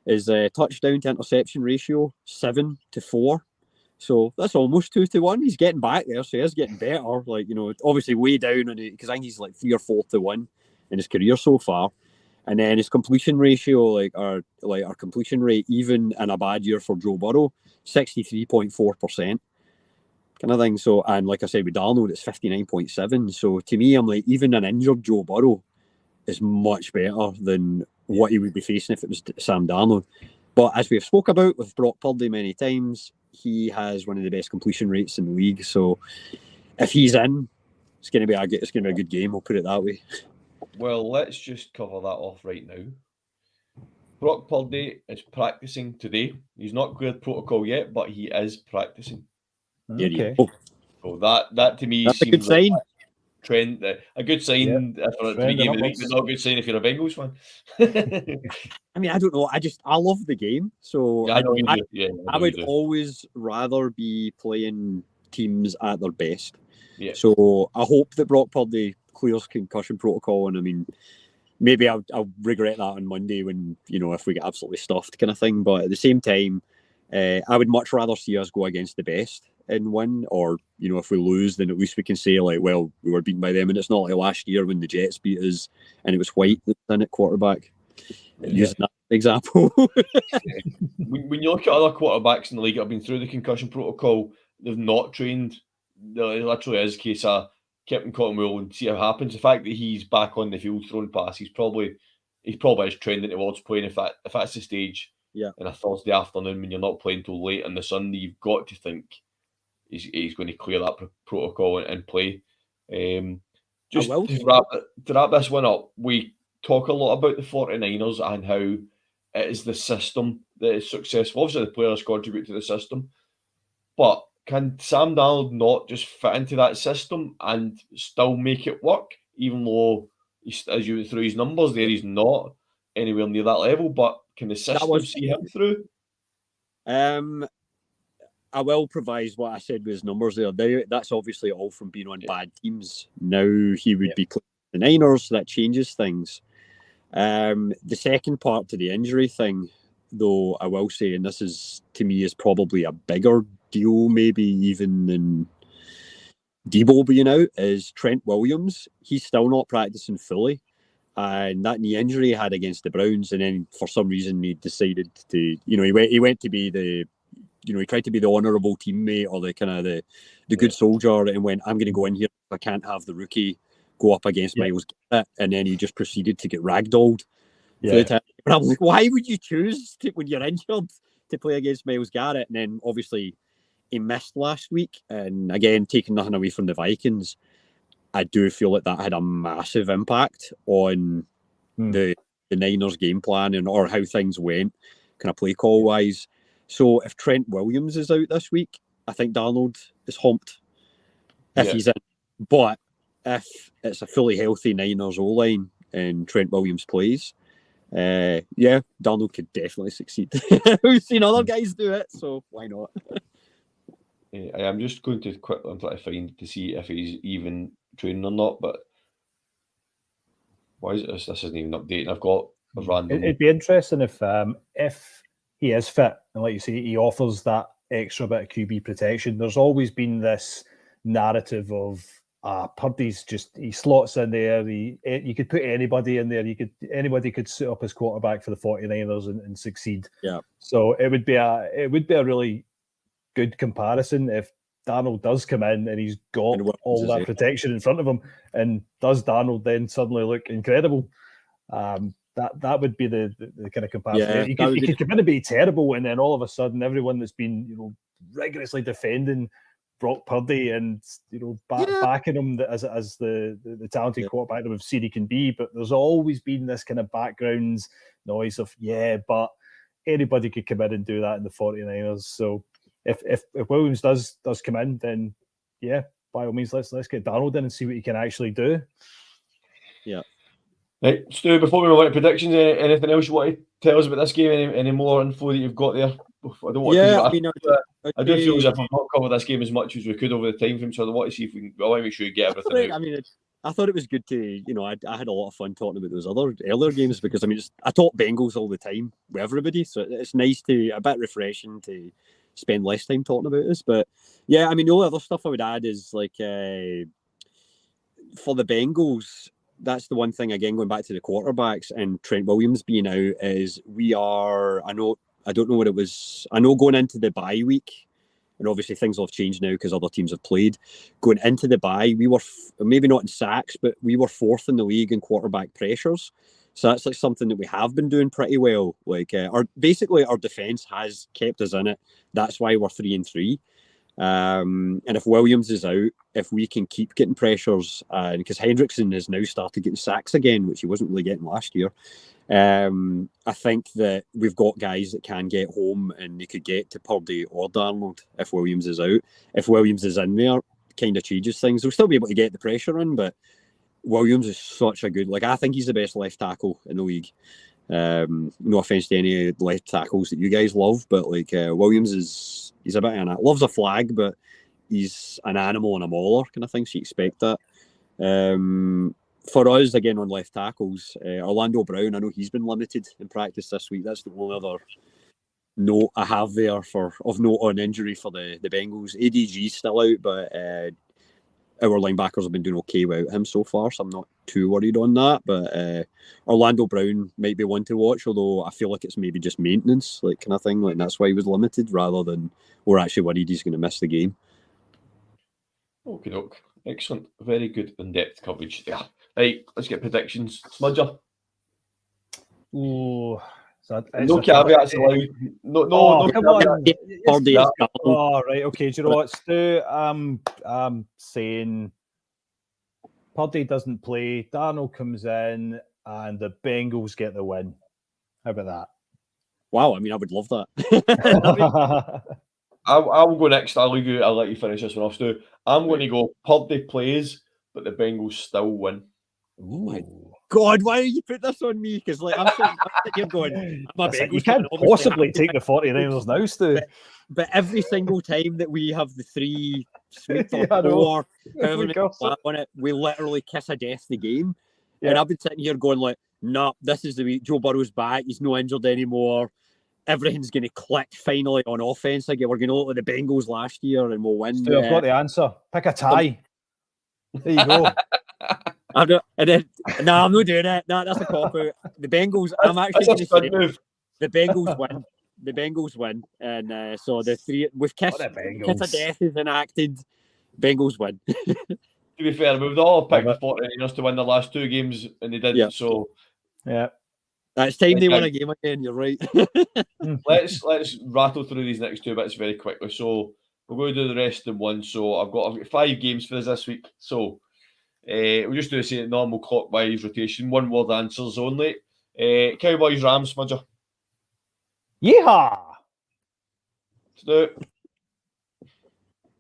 His touchdown to interception ratio, 7-4. So that's almost 2-1. He's getting back there, so he is getting better. Like, obviously way down on it because I think he's like 3 or 4-1 in his career so far. And then his completion ratio, our completion rate, even in a bad year for Joe Burrow, 63.4% kind of thing. So, and like I said, with Darnold, it's 59.7. So to me, I'm like, even an injured Joe Burrow is much better than what he would be facing if it was Sam Darnold. But as we've spoke about with Brock Purdy many times, he has one of the best completion rates in the league. So if he's in, it's going to be a good game. I'll put it that way. Well, let's just cover that off right now. Brock Purdy is practicing today. He's not cleared protocol yet, but he is practicing. Okay. So that to me that's seems a good sign. Like trend, a good sign for it to be game of the week, but not a good sign if you're a Bengals fan. I mean, I don't know. I love the game, so yeah, I would always rather be playing teams at their best. Yeah. So I hope that Brock Purdy clears concussion protocol, and I mean, maybe I'll regret that on Monday when if we get absolutely stuffed kind of thing. But at the same time, I would much rather see us go against the best and win, or if we lose, then at least we can say like, well, we were beaten by them, and it's not like last year when the Jets beat us and it was White that was in at quarterback. Using that example. When you look at other quarterbacks in the league that have been through the concussion protocol, they've not trained no, it literally is a case of keep him cotton wool and see what happens. The fact that he's back on the field throwing passes, he's probably is trending towards playing. If that's the stage, in a Thursday afternoon when you're not playing till late on the Sunday, you've got to think he's going to clear that protocol and play. Just to wrap this one up, we talk a lot about the 49ers and how it is the system that is successful. Obviously, the players contribute to the system, but can Sam Darnold not just fit into that system and still make it work, even though, as you went through his numbers there, he's not anywhere near that level, but can the system see him through? I will provide what I said with his numbers there. That's obviously all from being on bad teams. Now he would be playing the Niners, so that changes things. The second part to the injury thing, though, I will say, and this is, to me, is probably a bigger deal, maybe even than Debo being out, is Trent Williams. He's still not practicing fully. And that knee injury he had against the Browns, and then for some reason he decided to, he went to be the, he tried to be the honourable teammate or the kind of the good soldier, and went, I'm going to go in here. I can't have the rookie go up against Myles Garrett, and then he just proceeded to get ragdolled. But I'm like, why would you choose when you're injured to play against Myles Garrett? And then obviously he missed last week, and again, taking nothing away from the Vikings, I do feel like that had a massive impact on the Niners game plan or how things went, kind of play call wise. So if Trent Williams is out this week, I think Darnold is humped if he's in. But if it's a fully healthy Niners O-line and Trent Williams plays, Darnold could definitely succeed. We've seen other guys do it, so why not? I'm just going to quickly try to find to see if he's even training or not, but why is this? This isn't even updating. I've got a random. It'd be interesting if he is fit, and like you say, he offers that extra bit of QB protection. There's always been this narrative of Purdy's he slots in there. You could put anybody in there. Anybody could suit up as quarterback for the 49ers and succeed. Yeah. So it would be a really good comparison if Darnold does come in and he's got all that protection in front of him, and does Darnold then suddenly look incredible? That would be the kind of comparison. He could come in and be terrible, and then all of a sudden everyone that's been rigorously defending Brock Purdy and backing him as the talented quarterback that we've seen he can be, but there's always been this kind of background noise of but anybody could come in and do that in the 49ers. So if Williams does come in, then by all means let's get Darnold in and see what he can actually do. Yeah. Right, Stu, before we move on to predictions, anything else you want to tell us about this game? Any more info that you've got there? I don't want I do feel as if I've not covered this game as much as we could over the time frame, so I want to see if we can. I want to make sure you get everything out. I thought it was good to, I had a lot of fun talking about those other earlier games because I talk Bengals all the time with everybody, so it's nice a bit refreshing to spend less time talking about this. But the only other stuff I would add is for the Bengals. That's the one thing, again, going back to the quarterbacks and Trent Williams being out, is I don't know what it was. I know going into the bye week, and obviously things will have changed now because other teams have played. Going into the bye, we were maybe not in sacks, but we were fourth in the league in quarterback pressures. So that's something that we have been doing pretty well. Our defense has kept us in it. That's why we're 3-3. And if Williams is out, if we can keep getting pressures, because Hendrickson has now started getting sacks again, which he wasn't really getting last year, I think that we've got guys that can get home and they could get to Purdy or Darnold if Williams is out. If Williams is in there, kind of changes things. They'll still be able to get the pressure in, but Williams is such a good, I think he's the best left tackle in the league. No offense to any left tackles that you guys love, but Williams he's a bit of loves a flag, but he's an animal and a mauler kind of thing, so you expect that. For us, again, on left tackles, Orlando Brown, I know he's been limited in practice this week. That's the only other note I have there of note on injury for the Bengals. ADG's still out, but our linebackers have been doing okay without him so far, so I'm not too worried on that. But Orlando Brown might be one to watch, although I feel like it's maybe just maintenance, kind of thing. That's why he was limited, rather than we're actually worried he's going to miss the game. Okay, doke. Excellent. Very good in-depth coverage there. Right, let's get predictions. Smudger. Ooh, No caveats allowed. No come caveats. on. Purdy is gone. Oh, right. Okay. Do you know what, Stu? I'm saying Purdy doesn't play. Darnold comes in, and the Bengals get the win. How about Wow, I mean, I would love that. that? I'll go next. I'll let you finish this one off, Stu. I'm going to go Purdy plays, but the Bengals still win. Oh my God, why did you put this on me? Because I'm sitting here going, I'm a Bengals You can't fan, obviously. possibly take the 49ers now, Stu. But every single time that we have the 3 sweep Yeah, I know. or however We many curse it. on it, we literally kiss a death the game. Yeah. And I've been sitting here going like, nah, this is the week. Joe Burrow's back. He's no injured anymore. Everything's going to click finally on offense again. We're going to look like the Bengals last year and we'll win. Stu, I've got the answer. Pick a tie. There you go. I'm not doing it. No, that's a cop out. The Bengals. I'm actually going to say move. the Bengals win. The Bengals win, and so the 3 with kiss of death is enacted. Bengals win. To be fair, we've all picked the 49ers to win the last 2 games, and they did. Yeah. So yeah, it's time they win a game again. You're right. let's rattle through these next 2 bits very quickly. So we're going to do the rest in one. So I've got 5 games for us this week. So we'll just do the same normal clockwise rotation. 1 word answers only. Cowboys Rams, Smudger. Yeehaw! Stu.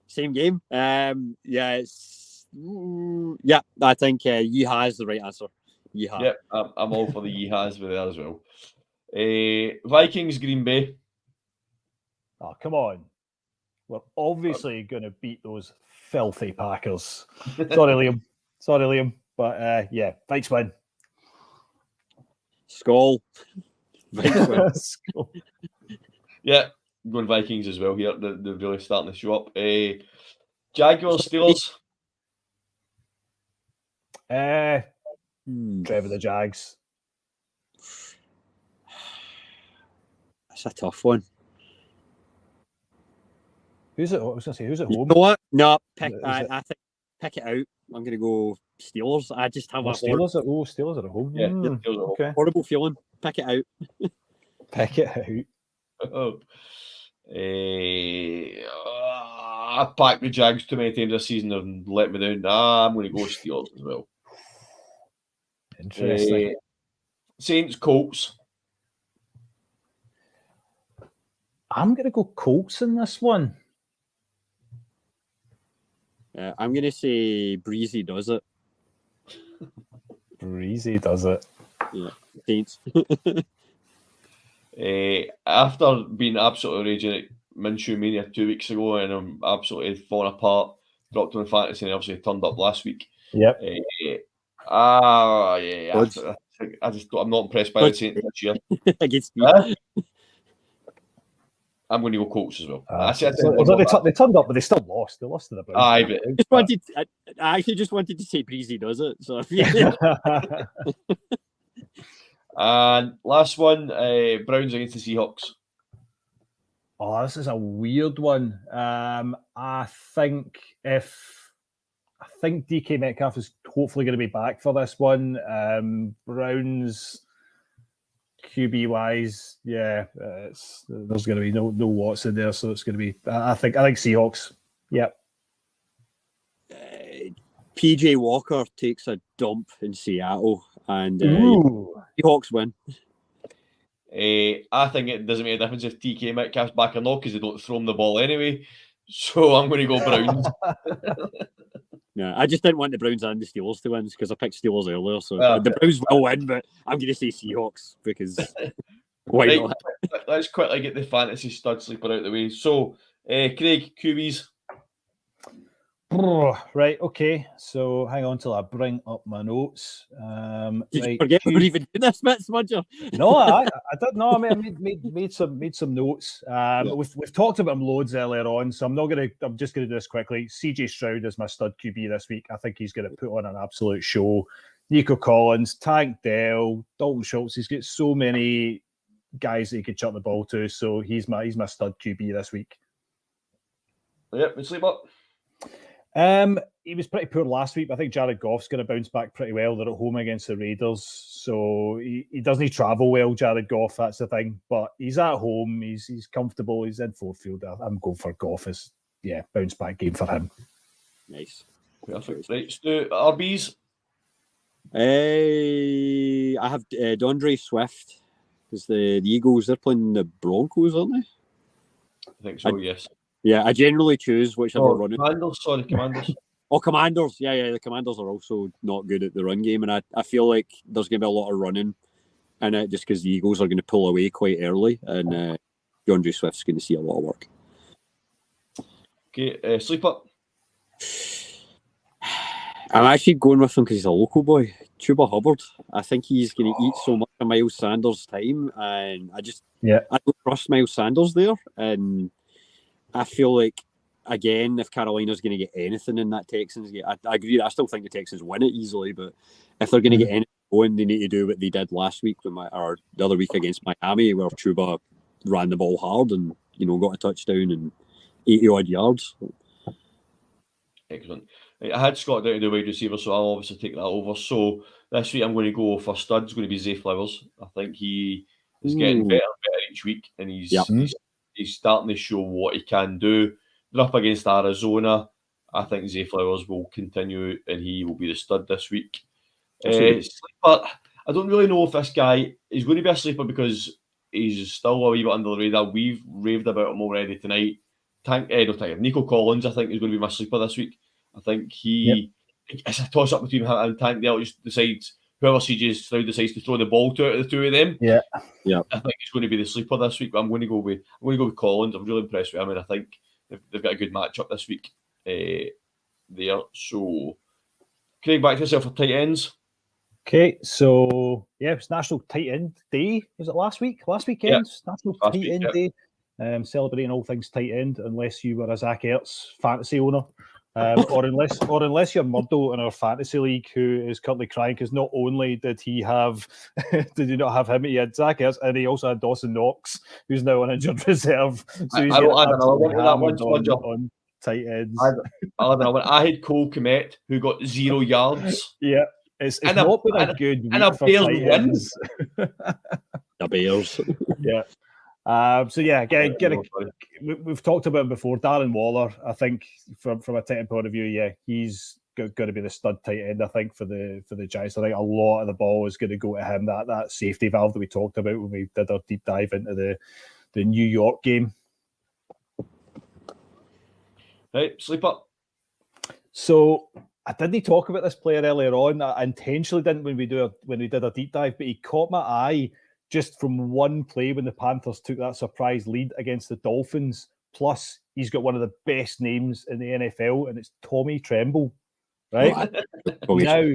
Same game. I think Yeehaw is the right answer. Yeehaw. Yep, I'm all for the yeehas with there as well. Vikings Green Bay. Oh, come on. We're obviously going to beat those filthy Packers. Sorry, Liam. But yeah, Vikes win. Skull. Vikes win. Yeah, I'm going Vikings as well here. They're really starting to show up. Jaguars Steelers. Trevor the Jags. That's a tough one. Who's at home? I was going to say, who's at home? You know what? No, I think pick it out. I'm going to go Steelers. I just have Steelers are at home. Yeah, Steelers are at home. Okay. Horrible feeling. Pick it out. Pick it out. Oh. I've packed the Jags too many times this season and let me down. I'm going to go Steelers as well. Interesting. Saints Colts. I'm going to go Colts in this one. I'm going to say Breezy does it. Breezy does it. Yeah, Saints. After being absolutely raging at Minshew Mania 2 weeks ago and I'm absolutely falling apart, dropped him in fantasy and obviously turned up last week. Yep. I'm not impressed by the Saints this year. Against me. I'm going to go Colts as well. They turned up, but they still lost. They lost to the Browns. I actually just wanted to say Breezy does it. So and last one, Browns against the Seahawks. Oh, this is a weird one. I think DK Metcalf is hopefully going to be back for this one. Browns QB wise, yeah, there's going to be no Watson there, so it's going to be. I think Seahawks. Yep. PJ Walker takes a dump in Seattle, and Seahawks win. I think it doesn't make a difference if TK Metcalf's back or not because they don't throw him the ball anyway. So I'm going to go Browns. Yeah, I just didn't want the Browns and the Steelers to win because I picked Steelers earlier. So the Browns will win, but I'm going to say Seahawks because why not? Let's quickly get the fantasy stud sleeper out of the way. So, Craig, QBs. Right, okay. So hang on till I bring up my notes. Did you forget we were even doing this, Smudger? No, I did. No, I mean, I made some notes. We've talked about him loads earlier on, so I'm just gonna do this quickly. CJ Stroud is my stud QB this week. I think he's gonna put on an absolute show. Nico Collins, Tank Dell, Dalton Schultz. He's got so many guys that he could chuck the ball to. So he's my stud QB this week. Yep, we sleep up. He was pretty poor last week, but I think Jared Goff's going to bounce back pretty well. They're at home against the Raiders, so he doesn't travel well, Jared Goff, that's the thing. But he's at home, he's comfortable, he's in Ford Field. I'm going for Goff as, bounce back game for him. Nice. Perfect. Right, Stu, RBs? I have DeAndre Swift, because the Eagles, they're playing the Broncos, aren't they? I think so, yes. Yeah, I generally choose whichever running. Commanders. Commanders. Yeah, the Commanders are also not good at the run game, and I feel like there's going to be a lot of running in it just because the Eagles are going to pull away quite early, and DeAndre Swift's going to see a lot of work. Okay, sleeper? I'm actually going with him because he's a local boy, Chuba Hubbard. I think he's going to eat so much of Miles Sanders' time, and I don't trust Miles Sanders there, and I feel like, again, if Carolina's going to get anything in that Texans game, I agree. I still think the Texans win it easily, but if they're going to get anything going, they need to do what they did last week or the other week against Miami, where Chuba ran the ball hard and got a touchdown and 80-odd yards. Excellent. I had Scott down to the wide receiver, so I'll obviously take that over. So this week I'm going to go for stud's going to be Zay Flowers. I think he is getting better and better each week, and he's starting to show what he can do. They're up against Arizona. I think Zay Flowers will continue, and he will be the stud this week. Sleeper, I don't really know if this guy is going to be a sleeper because he's still a wee bit under the radar. We've raved about him already tonight. Nico Collins, I think, is going to be my sleeper this week. I think it's a toss up between him and Tank Dell. Just decides whoever CJ Stroud decides to throw the ball to out of the two of them. Yeah. I think he's going to be the sleeper this week. But I'm going to go with Collins. I'm really impressed with him, and I think they've got a good matchup this week there. So, Craig, back to yourself for tight ends. Okay, so it's National Tight End Day. Was it last week? Last weekend? Yeah. National Tight End Day. Celebrating all things tight end, unless you were a Zach Ertz fantasy owner, or unless you're Murdo in our fantasy league, who is currently crying because not only did he not have him, he had Zach Ertz, and he also had Dawson Knox, who's now on injured reserve. So he's on tight ends. I had Cole Kmet, who got 0 yards. Yeah, it's not been a good week for tight ends. The Bears. Yeah. Again, we've talked about him before. Darren Waller, I think, from a tight end point of view, he's going to be the stud tight end. I think for the Giants, I think a lot of the ball is going to go to him. That safety valve that we talked about when we did our deep dive into the New York game. Right, sleeper. So I didn't talk about this player earlier on. I intentionally didn't when we did a deep dive, but he caught my eye just from one play when the Panthers took that surprise lead against the Dolphins. Plus, he's got one of the best names in the NFL, and it's Tommy Tremble. Right? Now,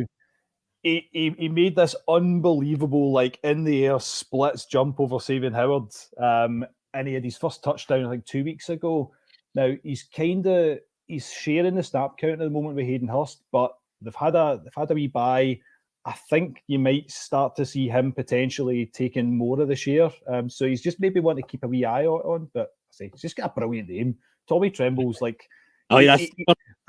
he made this unbelievable, in the air splits jump over Xavier Howard, and he had his first touchdown, I think, 2 weeks ago. Now, he's sharing the snap count at the moment with Hayden Hurst, but they've had a wee bye. I think you might start to see him potentially taking more of the share. So he's just maybe one to keep a wee eye on. But he's just got a brilliant name. Tommy Tremble's like. Oh yeah.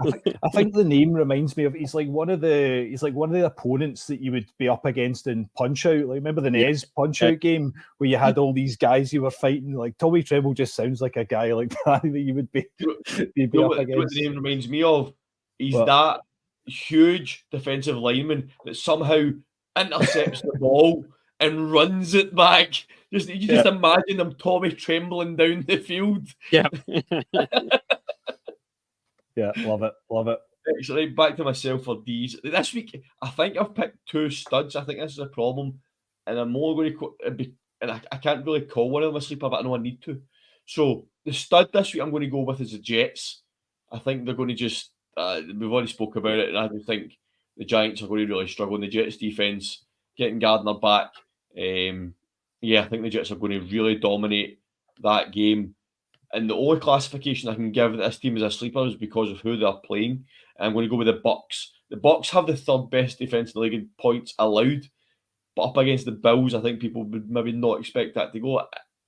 I think the name reminds me of he's like one of the opponents that you would be up against in Punch Out. Like remember the Nez Punch Out game where you had all these guys you were fighting. Like Tommy Tremble just sounds like a guy like that you would be up against. What the name reminds me of? He's that huge defensive lineman that somehow intercepts the ball and runs it back. Just imagine them Tommy trembling down the field. Yeah. Yeah, love it. Actually, back to myself for these. This week, I think I've picked 2 studs. I think this is a problem. And I'm only going to I can't really call one of them a sleeper, but I know I need to. So, the stud this week I'm going to go with is the Jets. I think they're going to just we've already spoke about it, and I don't think the Giants are going to really struggle in the Jets defense, getting Gardner back. I think the Jets are going to really dominate that game. And the only classification I can give this team as a sleeper is because of who they're playing. I'm going to go with the Bucks. The Bucks have the 3rd best defense in the league in points allowed, but up against the Bills, I think people would maybe not expect that to go.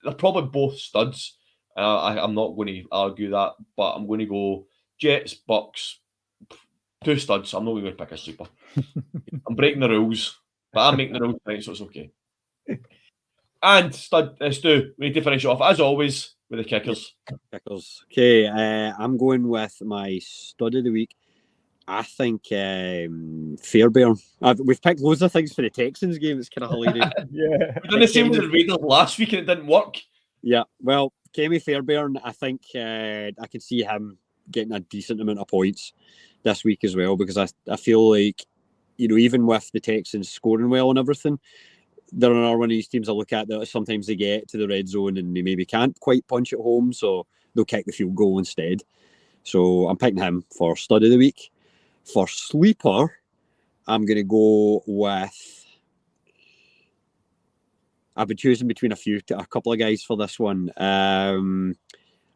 They're probably both studs. I'm not going to argue that, but I'm going to go Jets, Bucks, 2 studs. I'm not going to pick a sleeper. I'm breaking the rules, but I'm making the rules tonight, so it's okay. And Stu, we need to finish off, as always, with the kickers. Kickers. Okay, I'm going with my stud of the week. I think Fairbairn. We've picked loads of things for the Texans game. It's kind of hilarious. Yeah. We done the same with the Raiders last week and it didn't work. Yeah, well, Kemi Fairbairn, I think I can see him getting a decent amount of points this week as well, because I feel like, even with the Texans scoring well and everything, they're another one of these teams I look at that sometimes they get to the red zone and they maybe can't quite punch it home, so they'll kick the field goal instead. So I'm picking him for stud of the week. For sleeper, I'm going to go with... I've been choosing between a couple of guys for this one. I'm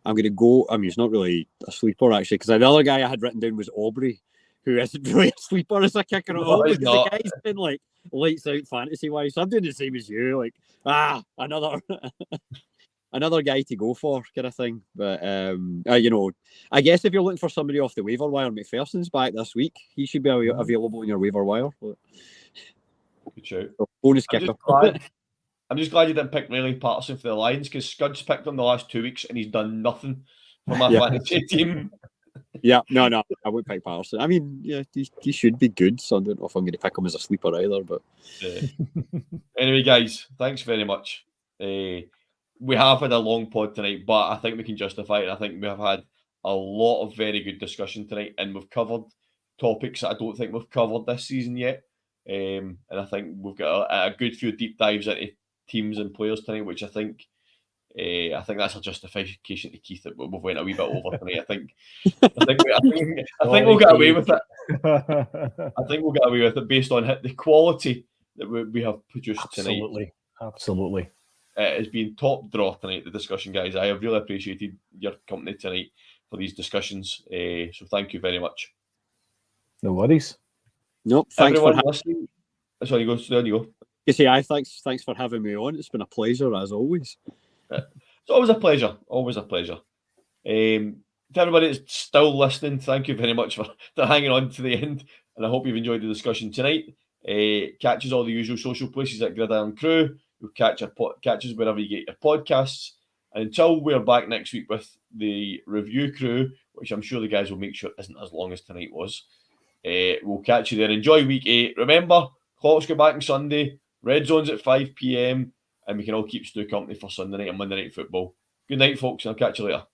going to go... he's not really a sleeper, actually, because the other guy I had written down was Aubrey, who isn't really a sleeper as a kicker at all. The guy's been lights out fantasy wise. So I'm doing the same as you, another another guy to go for, kind of thing. But I guess if you're looking for somebody off the waiver wire, McPherson's back this week. He should be available in your waiver wire. Good shout. So, bonus kicker. I'm just glad you didn't pick Riley Patterson for the Lions, because Scud's picked him the last 2 weeks and he's done nothing for my fantasy team. Yeah, no, I would pick Patterson. I mean, yeah, he should be good, so I don't know if I'm going to pick him as a sleeper either. But anyway, guys, thanks very much. We have had a long pod tonight, but I think we can justify it. I think we have had a lot of very good discussion tonight, and we've covered topics that I don't think we've covered this season yet. And I think we've got a good few deep dives into teams and players tonight, which I think that's a justification to Keith that we've went a wee bit over tonight. I think we'll get away with it. I think we'll get away with it based on the quality that we have produced tonight. Absolutely. It has been top draw tonight, the discussion, guys. I have really appreciated your company tonight for these discussions. So thank you very much. No worries. Nope. Thanks everyone for listening. Sorry, there you go. You say, thanks for having me on. It's been a pleasure as always. It's always a pleasure. Always a pleasure. To everybody that's still listening, thank you very much for hanging on to the end, and I hope you've enjoyed the discussion tonight. Catch us all the usual social places at Irn-Cru. You'll catch us wherever you get your podcasts. And until we're back next week with the review crew, which I'm sure the guys will make sure isn't as long as tonight was, we'll catch you there. Enjoy week 8. Remember, clocks go back on Sunday. Red Zone's at 5 p.m. and we can all keep Stu company for Sunday night and Monday Night Football. Good night, folks, and I'll catch you later.